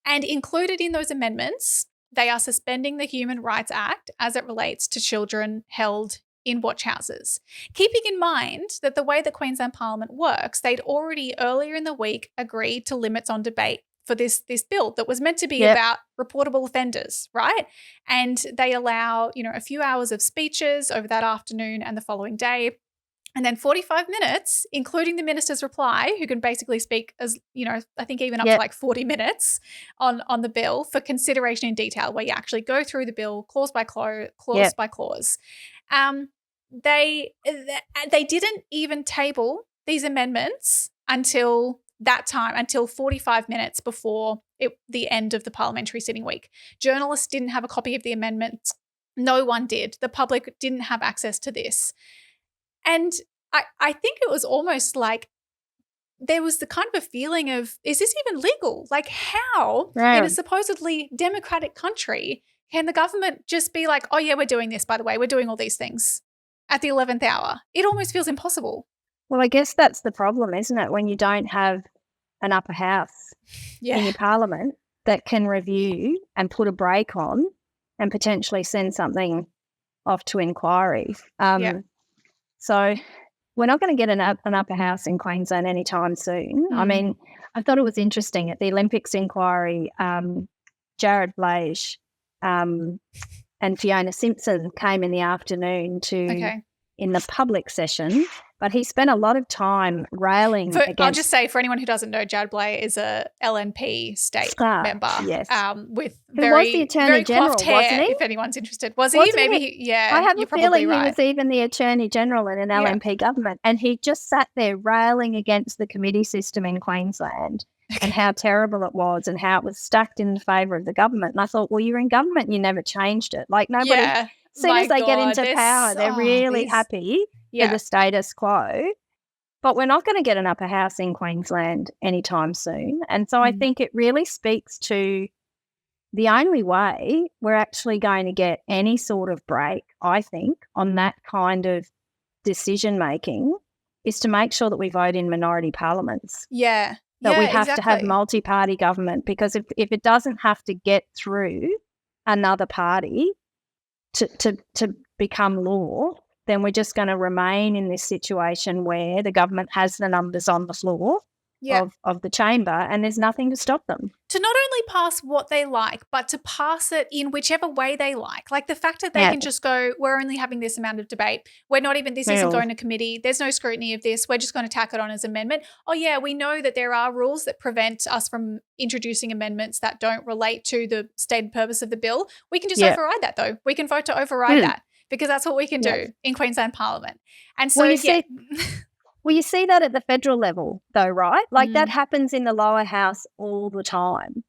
And included in those amendments, they are suspending the Human Rights Act as it relates to children held in watch houses. Keeping in mind that the way the Queensland Parliament works, they'd already earlier in the week agreed to limits on debate for this bill that was meant to be about reportable offenders, right? And they allow, a few hours of speeches over that afternoon and the following day. And then 45 minutes, including the minister's reply, who can basically speak as, I think even up to like 40 minutes on the bill for consideration in detail, where you actually go through the bill clause by clause. They didn't even table these amendments until that time, until 45 minutes before the end of the parliamentary sitting week. Journalists didn't have a copy of the amendments. No one did. The public didn't have access to this. And I think it was almost like there was the kind of a feeling of, is this even legal? Like how in a supposedly democratic country can the government just be like, oh yeah, we're doing this, by the way, we're doing all these things at the 11th hour? It almost feels impossible. Well, I guess that's the problem, isn't it? When you don't have an upper house in your parliament that can review and put a brake on and potentially send something off to inquiry. So we're not going to get an upper house in Queensland anytime soon. I mean, I thought it was interesting at the Olympics inquiry, Jared Blage and Fiona Simpson came in the afternoon in the public session, but he spent a lot of time railing against... I'll just say, for anyone who doesn't know, Jared Blay is a LNP state member with was the Attorney General, coiffed hair, wasn't he? If anyone's interested. Was he? Maybe I have a feeling right. he was even the Attorney General in an LNP government, and he just sat there railing against the committee system in Queensland and how terrible it was and how it was stacked in favour of the government. And I thought, well, you're in government, you never changed it. Like nobody... Yeah. As soon as they get into power, they're really happy with the status quo. But we're not going to get an upper house in Queensland anytime soon. And so I think it really speaks to the only way we're actually going to get any sort of break, I think, on that kind of decision-making is to make sure that we vote in minority parliaments. Yeah. That we have to have multi-party government, because if it doesn't have to get through another party to become law, then we're just going to remain in this situation where the government has the numbers on the floor of the chamber and there's nothing to stop them. To not only pass what they like, but to pass it in whichever way they like. Like the fact that they can just go, we're only having this amount of debate. We're not even, this isn't going to committee. There's no scrutiny of this. We're just going to tack it on as amendment. Oh yeah, we know that there are rules that prevent us from introducing amendments that don't relate to the stated purpose of the bill. We can just override that though. We can vote to override that because that's what we can do in Queensland Parliament. And so, Well, you see that at the federal level though, right? Like that happens in the lower house all the time.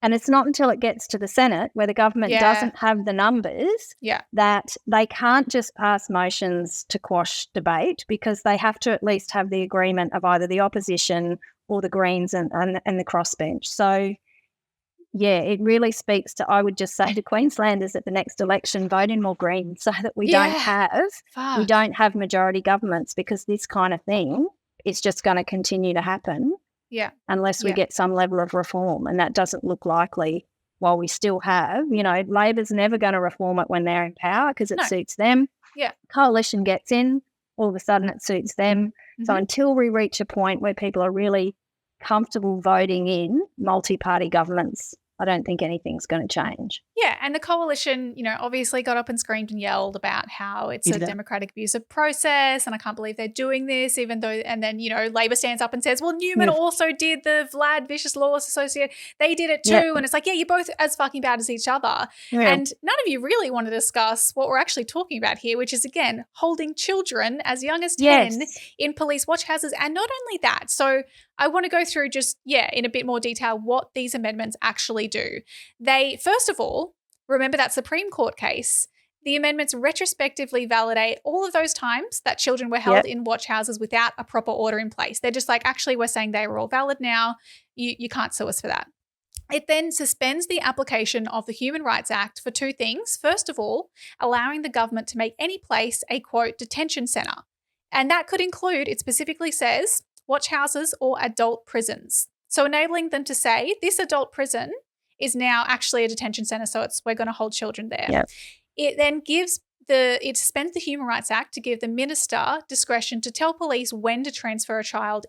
And it's not until it gets to the Senate where the government doesn't have the numbers that they can't just pass motions to quash debate, because they have to at least have the agreement of either the opposition or the Greens and the crossbench. So, yeah, it really speaks to, I would just say to Queenslanders at the next election, vote in more Greens so that we don't have majority governments, because this kind of thing is just going to continue to happen unless we get some level of reform, and that doesn't look likely while we still have, Labor's never going to reform it when they're in power because it suits them. Yeah. Coalition gets in, all of a sudden it suits them. Mm-hmm. So until we reach a point where people are really comfortable voting in multi-party governments, I don't think anything's going to change. Yeah, and the coalition, obviously got up and screamed and yelled about how it's a democratic abuse of process and I can't believe they're doing this, even though, and then, Labor stands up and says, well, Newman also did the Vlad Vicious Lawless Associate. They did it too. And it's like, you're both as fucking bad as each other. Yeah. And none of you really want to discuss what we're actually talking about here, which is, again, holding children as young as 10 in police watch houses. And not only that, so I want to go through just, in a bit more detail what these amendments actually do. They, first of all, remember that Supreme Court case, the amendments retrospectively validate all of those times that children were held in watch houses without a proper order in place. They're just like, actually, we're saying they were all valid now. You can't sue us for that. It then suspends the application of the Human Rights Act for two things. First of all, allowing the government to make any place a, quote, detention centre. And that could include, it specifically says, watch houses or adult prisons. So enabling them to say this adult prison is now actually a detention centre, so we're going to hold children there. Yep. It then it suspends the Human Rights Act to give the minister discretion to tell police when to transfer a child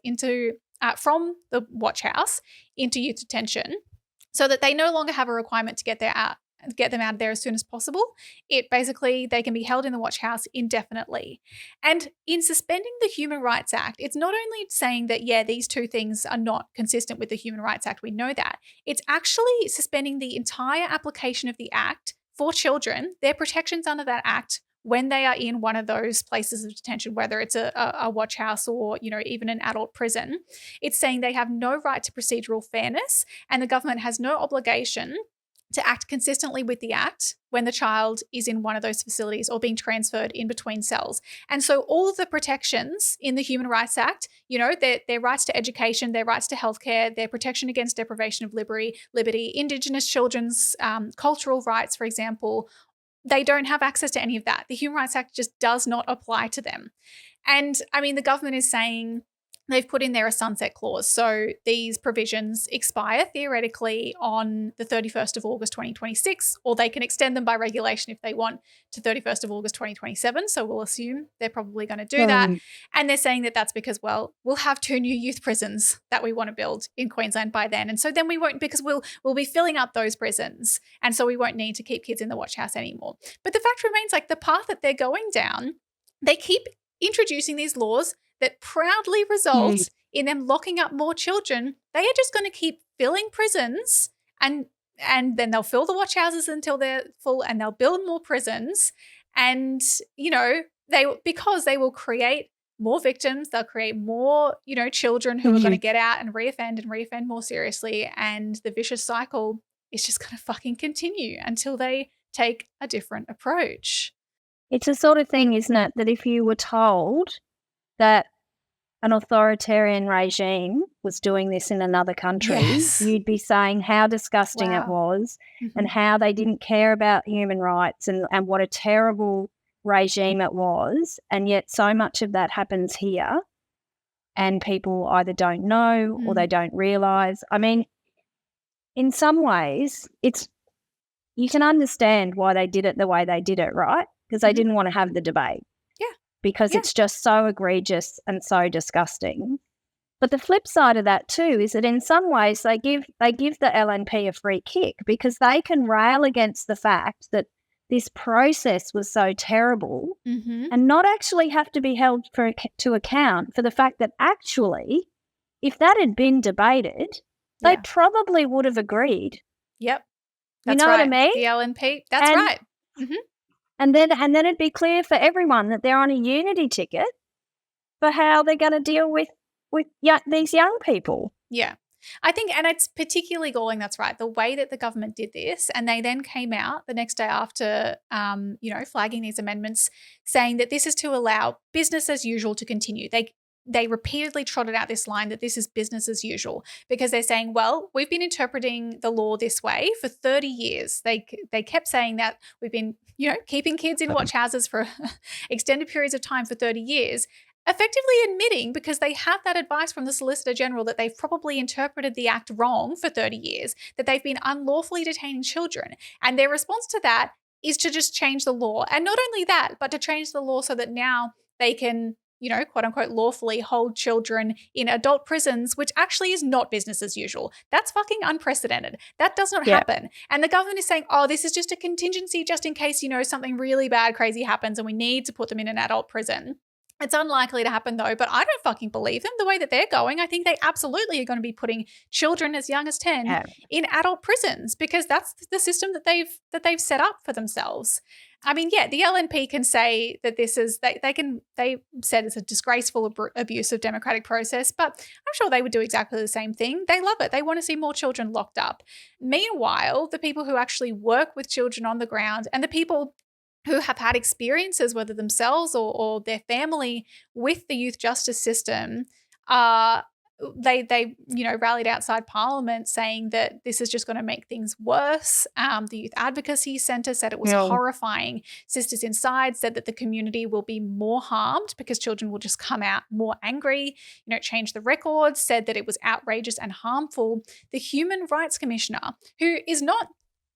from the watch house into youth detention, so that they no longer have a requirement to get them out of there as soon as possible. They can be held in the watch house indefinitely. And in suspending the Human Rights Act, it's not only saying that, these two things are not consistent with the Human Rights Act, we know that. It's actually suspending the entire application of the Act for children, their protections under that Act when they are in one of those places of detention, whether it's a watch house or, even an adult prison. It's saying they have no right to procedural fairness and the government has no obligation to act consistently with the Act when the child is in one of those facilities or being transferred in between cells. And so all of the protections in the Human Rights Act, their rights to education, their rights to healthcare, their protection against deprivation of liberty, Indigenous children's cultural rights, for example, they don't have access to any of that. The Human Rights Act just does not apply to them. And the government is saying, they've put in there a sunset clause. So these provisions expire theoretically on the 31st of August 2026, or they can extend them by regulation if they want to 31st of August 2027. So we'll assume they're probably going to do that. And they're saying that that's because, we'll have 2 new youth prisons that we want to build in Queensland by then. And so then we won't, because we'll be filling up those prisons. And so we won't need to keep kids in the watch house anymore. But the fact remains, the path that they're going down, they keep introducing these laws that proudly result in them locking up more children. They are just going to keep filling prisons and then they'll fill the watch houses until they're full and they'll build more prisons. And, because they will create more victims, they'll create more, children who are going to get out and reoffend more seriously. And the vicious cycle is just going to fucking continue until they take a different approach. It's the sort of thing, isn't it, that if you were told that an authoritarian regime was doing this in another country, you'd be saying how disgusting it was and how they didn't care about human rights and what a terrible regime it was. And yet so much of that happens here and people either don't know or they don't realise. In some ways, you can understand why they did it the way they did it, right? Because they didn't want to have the debate. Because it's just so egregious and so disgusting. But the flip side of that too is that in some ways they give the LNP a free kick because they can rail against the fact that this process was so terrible and not actually have to be held to account for the fact that actually, if that had been debated, they probably would have agreed. Yep. That's you know right. what I mean? The LNP. That's right. Mm-hmm. And then it'd be clear for everyone that they're on a unity ticket for how they're going to deal with these young people. Yeah. I think, and it's particularly galling, that's right, the way that the government did this, and they then came out the next day after, flagging these amendments, saying that this is to allow business as usual to continue. They repeatedly trotted out this line that this is business as usual because they're saying, we've been interpreting the law this way for 30 years. They kept saying that we've been, keeping kids in watch houses for extended periods of time for 30 years. effectively admitting, because they have that advice from the Solicitor General, that they've probably interpreted the Act wrong for 30 years, that they've been unlawfully detaining children. And their response to that is to just change the law. And not only that, but to change the law so that now they can, quote unquote, lawfully hold children in adult prisons, which actually is not business as usual. That's fucking unprecedented. That does not happen. And the government is saying, oh, this is just a contingency just in case, something really bad, crazy happens and we need to put them in an adult prison. It's unlikely to happen though, but I don't fucking believe them the way that they're going. I think they absolutely are going to be putting children as young as 10 in adult prisons, because that's the system that they've set up for themselves. I mean, the LNP can say that this is, they said it's a disgraceful abuse of democratic process, but I'm sure they would do exactly the same thing. They love it. They want to see more children locked up. Meanwhile, the people who actually work with children on the ground and the people who have had experiences, whether themselves or their family, with the youth justice system, they rallied outside Parliament saying that this is just going to make things worse. The Youth Advocacy Centre said it was horrifying. Sisters Inside said that the community will be more harmed because children will just come out more angry. Change the Records said that it was outrageous and harmful. The Human Rights Commissioner, who is not,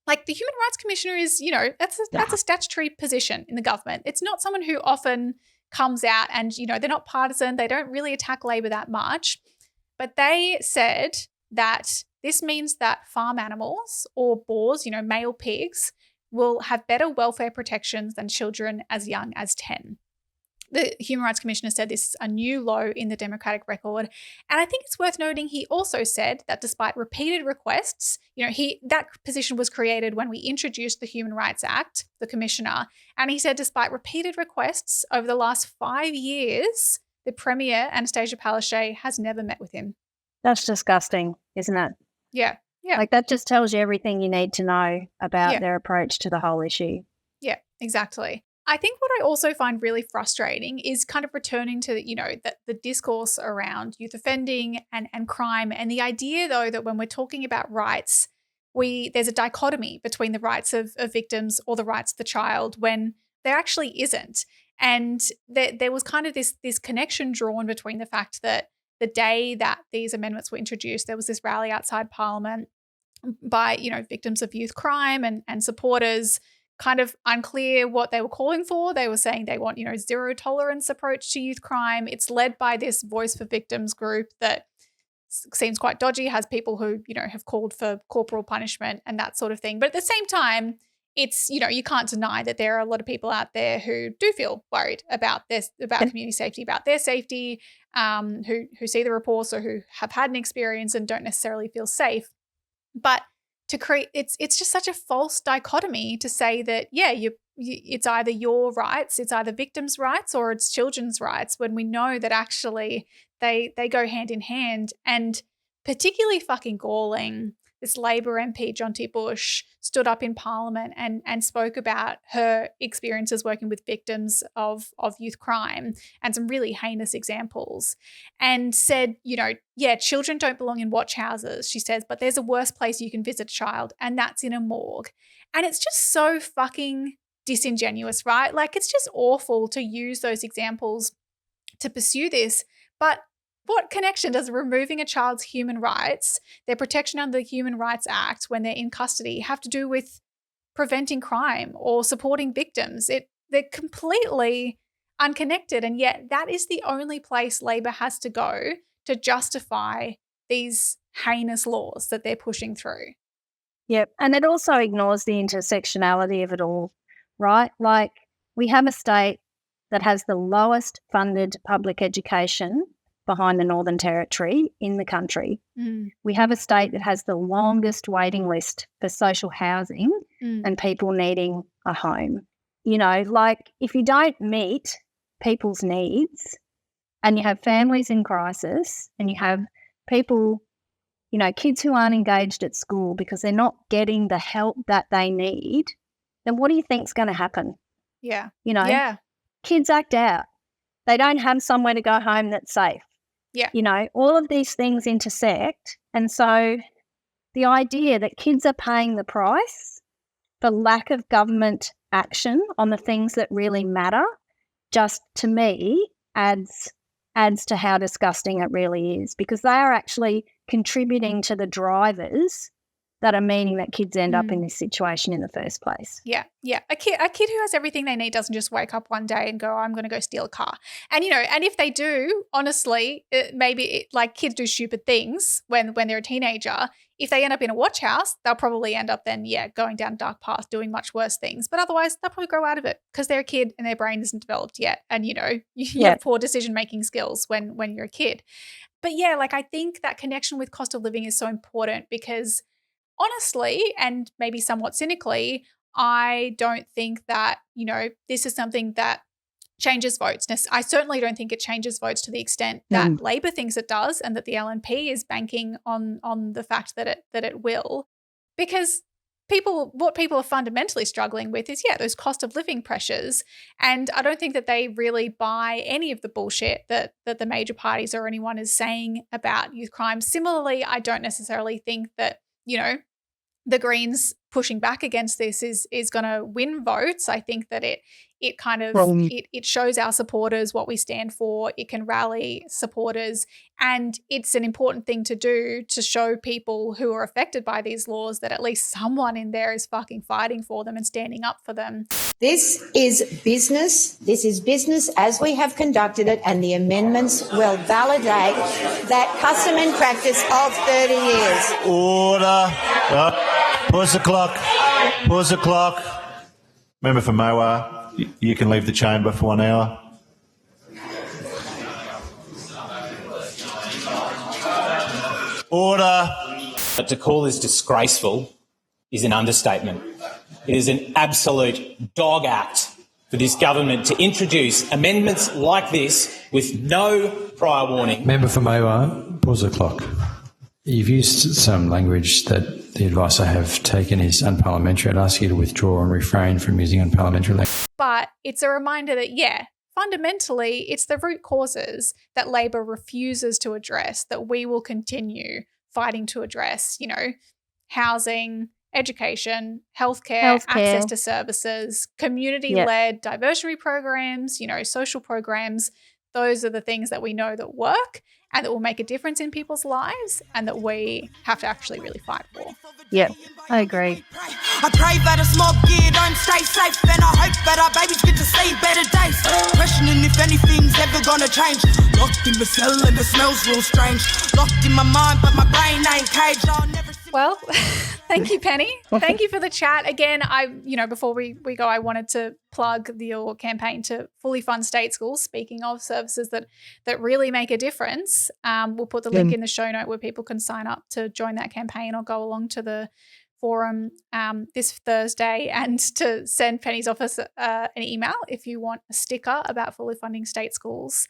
like, the Human Rights Commissioner is, that's a statutory position in the government. It's not someone who often comes out and, they're not partisan. They don't really attack Labor that much. But they said that this means that farm animals or boars, male pigs, will have better welfare protections than children as young as 10. The Human Rights Commissioner said this is a new low in the democratic record. And I think it's worth noting he also said that despite repeated requests, that position was created when we introduced the Human Rights Act, the Commissioner, and he said despite repeated requests over the last 5 years, the Premier, Anastasia Palaszczuk, has never met with him. That's disgusting, isn't it? Yeah. Like, that just tells you everything you need to know about their approach to the whole issue. Yeah, exactly. I think what I also find really frustrating is kind of returning to, the discourse around youth offending and crime, and the idea, though, that when we're talking about rights, there's a dichotomy between the rights of victims or the rights of the child, when there actually isn't. And there was kind of this connection drawn between the fact that the day that these amendments were introduced, there was this rally outside Parliament by, victims of youth crime and supporters, kind of unclear what they were calling for. They were saying they want, zero tolerance approach to youth crime. It's led by this Voice for Victims group that seems quite dodgy, has people who, have called for corporal punishment and that sort of thing. But at the same time, it's, you can't deny that there are a lot of people out there who do feel worried about this, about community safety, about their safety, who see the reports or who have had an experience and don't necessarily feel safe. But to create, it's just such a false dichotomy to say that, it's either your rights, it's either victims' rights or it's children's rights, when we know that actually they go hand in hand. And particularly fucking galling, this Labor MP, Jonty Bush, stood up in Parliament and spoke about her experiences working with victims of youth crime and some really heinous examples, and said, children don't belong in watch houses, she says, but there's a worse place you can visit a child, and that's in a morgue. And it's just so fucking disingenuous, right? Like, it's just awful to use those examples to pursue this. But what connection does removing a child's human rights, their protection under the Human Rights Act when they're in custody, have to do with preventing crime or supporting victims? They're completely unconnected, and yet that is the only place Labor has to go to justify these heinous laws that they're pushing through. Yep, and it also ignores the intersectionality of it all, right? Like, we have a state that has the lowest funded public education behind the Northern Territory in the country. We have a state that has the longest waiting list for social housing and people needing a home. Like, if you don't meet people's needs and you have families in crisis and you have people, kids who aren't engaged at school because they're not getting the help that they need, then what do you think's going to happen? Yeah. Kids act out. They don't have somewhere to go home that's safe. Yeah. All of these things intersect. And so the idea that kids are paying the price for lack of government action on the things that really matter, just, to me, adds adds to how disgusting it really is, because they are actually contributing to the drivers that are meaning that kids end up in this situation in the first place. Yeah. A kid who has everything they need doesn't just wake up one day and go, I'm going to go steal a car. And, and if they do, honestly, kids do stupid things when they're a teenager. If they end up in a watch house, they'll probably end up then, going down a dark path, doing much worse things. But otherwise, they'll probably grow out of it because they're a kid and their brain isn't developed yet. And, you have poor decision-making skills when you're a kid. But I think that connection with cost of living is so important because honestly, and maybe somewhat cynically, I don't think that, this is something that changes votes. I certainly don't think it changes votes to the extent that Labor thinks it does and that the LNP is banking on the fact that it will. Because what people are fundamentally struggling with is, those cost of living pressures. And I don't think that they really buy any of the bullshit that the major parties or anyone is saying about youth crime. Similarly, I don't necessarily think that, the Greens pushing back against this is going to win votes. I think that it kind of it shows our supporters what we stand for. It can rally supporters, and it's an important thing to do to show people who are affected by these laws that at least someone in there is fucking fighting for them and standing up for them. This is business. This is business as we have conducted it, and the amendments will validate that custom and practice of 30 years. Order. Pause the clock. Pause the clock. Member for Mowar, you can leave the chamber for 1 hour. Order. But to call this disgraceful is an understatement. It is an absolute dog act for this government to introduce amendments like this with no prior warning. Member for Mowar, pause the clock. You've used some language that the advice I have taken is unparliamentary. I'd ask you to withdraw and refrain from using unparliamentary language. But it's a reminder that, fundamentally, it's the root causes that Labor refuses to address that we will continue fighting to address, housing, education, healthcare, access to services, community-led diversionary programs, social programs. Those are the things that we know that work and that will make a difference in people's lives and that we have to actually really fight for. Yeah, I agree. I pray that a small gear don't stay safe, and I hope that our babies get to see better days. Questioning if anything's ever gonna change. Locked in the cell and the smells real strange. Locked in my mind, but my brain ain't caged. I'll never see. Well, thank you, Penny. Thank you for the chat. Again, before we go, I wanted to plug your campaign to fully fund state schools. Speaking of services that really make a difference, we'll put the link in the show note where people can sign up to join that campaign or go along to the forum this Thursday and to send Penny's office an email if you want a sticker about fully funding state schools.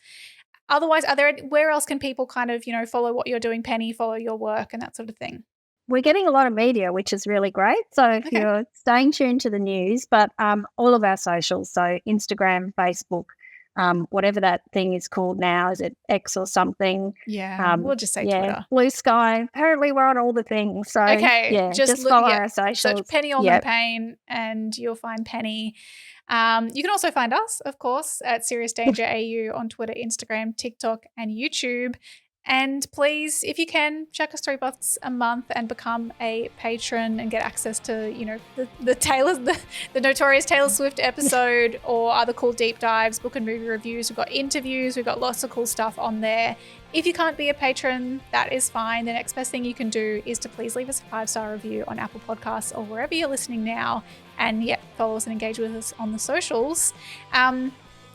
Otherwise, where else can people kind of, follow what you're doing, Penny, follow your work and that sort of thing? We're getting a lot of media, which is really great. So if you're staying tuned to the news, but all of our socials, so Instagram, Facebook, whatever that thing is called now, is it X or something? Yeah, we'll just say Twitter. Blue Sky. Apparently we're on all the things. So just follow our socials. Search Penny Allman-Payne and you'll find Penny. You can also find us, of course, at Serious Danger AU on Twitter, Instagram, TikTok, and YouTube. And please, if you can, check us $3 a month and become a patron and get access to, the notorious Taylor Swift episode or other cool deep dives, book and movie reviews. We've got interviews. We've got lots of cool stuff on there. If you can't be a patron, that is fine. The next best thing you can do is to please leave us a 5-star review on Apple Podcasts or wherever you're listening now. And follow us and engage with us on the socials.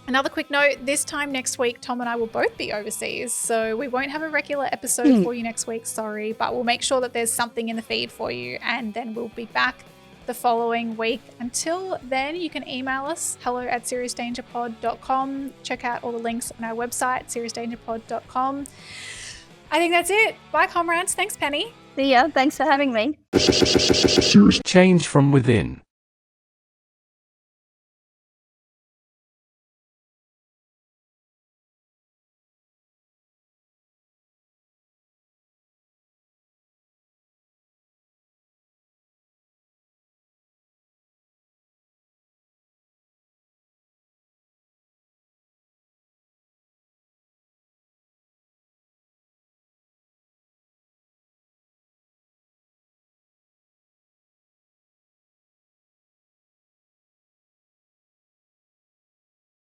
Another quick note, this time next week, Tom and I will both be overseas, so we won't have a regular episode for you next week, sorry, but we'll make sure that there's something in the feed for you, and then we'll be back the following week. Until then, you can email us, hello@seriousdangerpod.com. Check out all the links on our website, seriousdangerpod.com. I think that's it. Bye, comrades. Thanks, Penny. See ya. Thanks for having me. Change from within.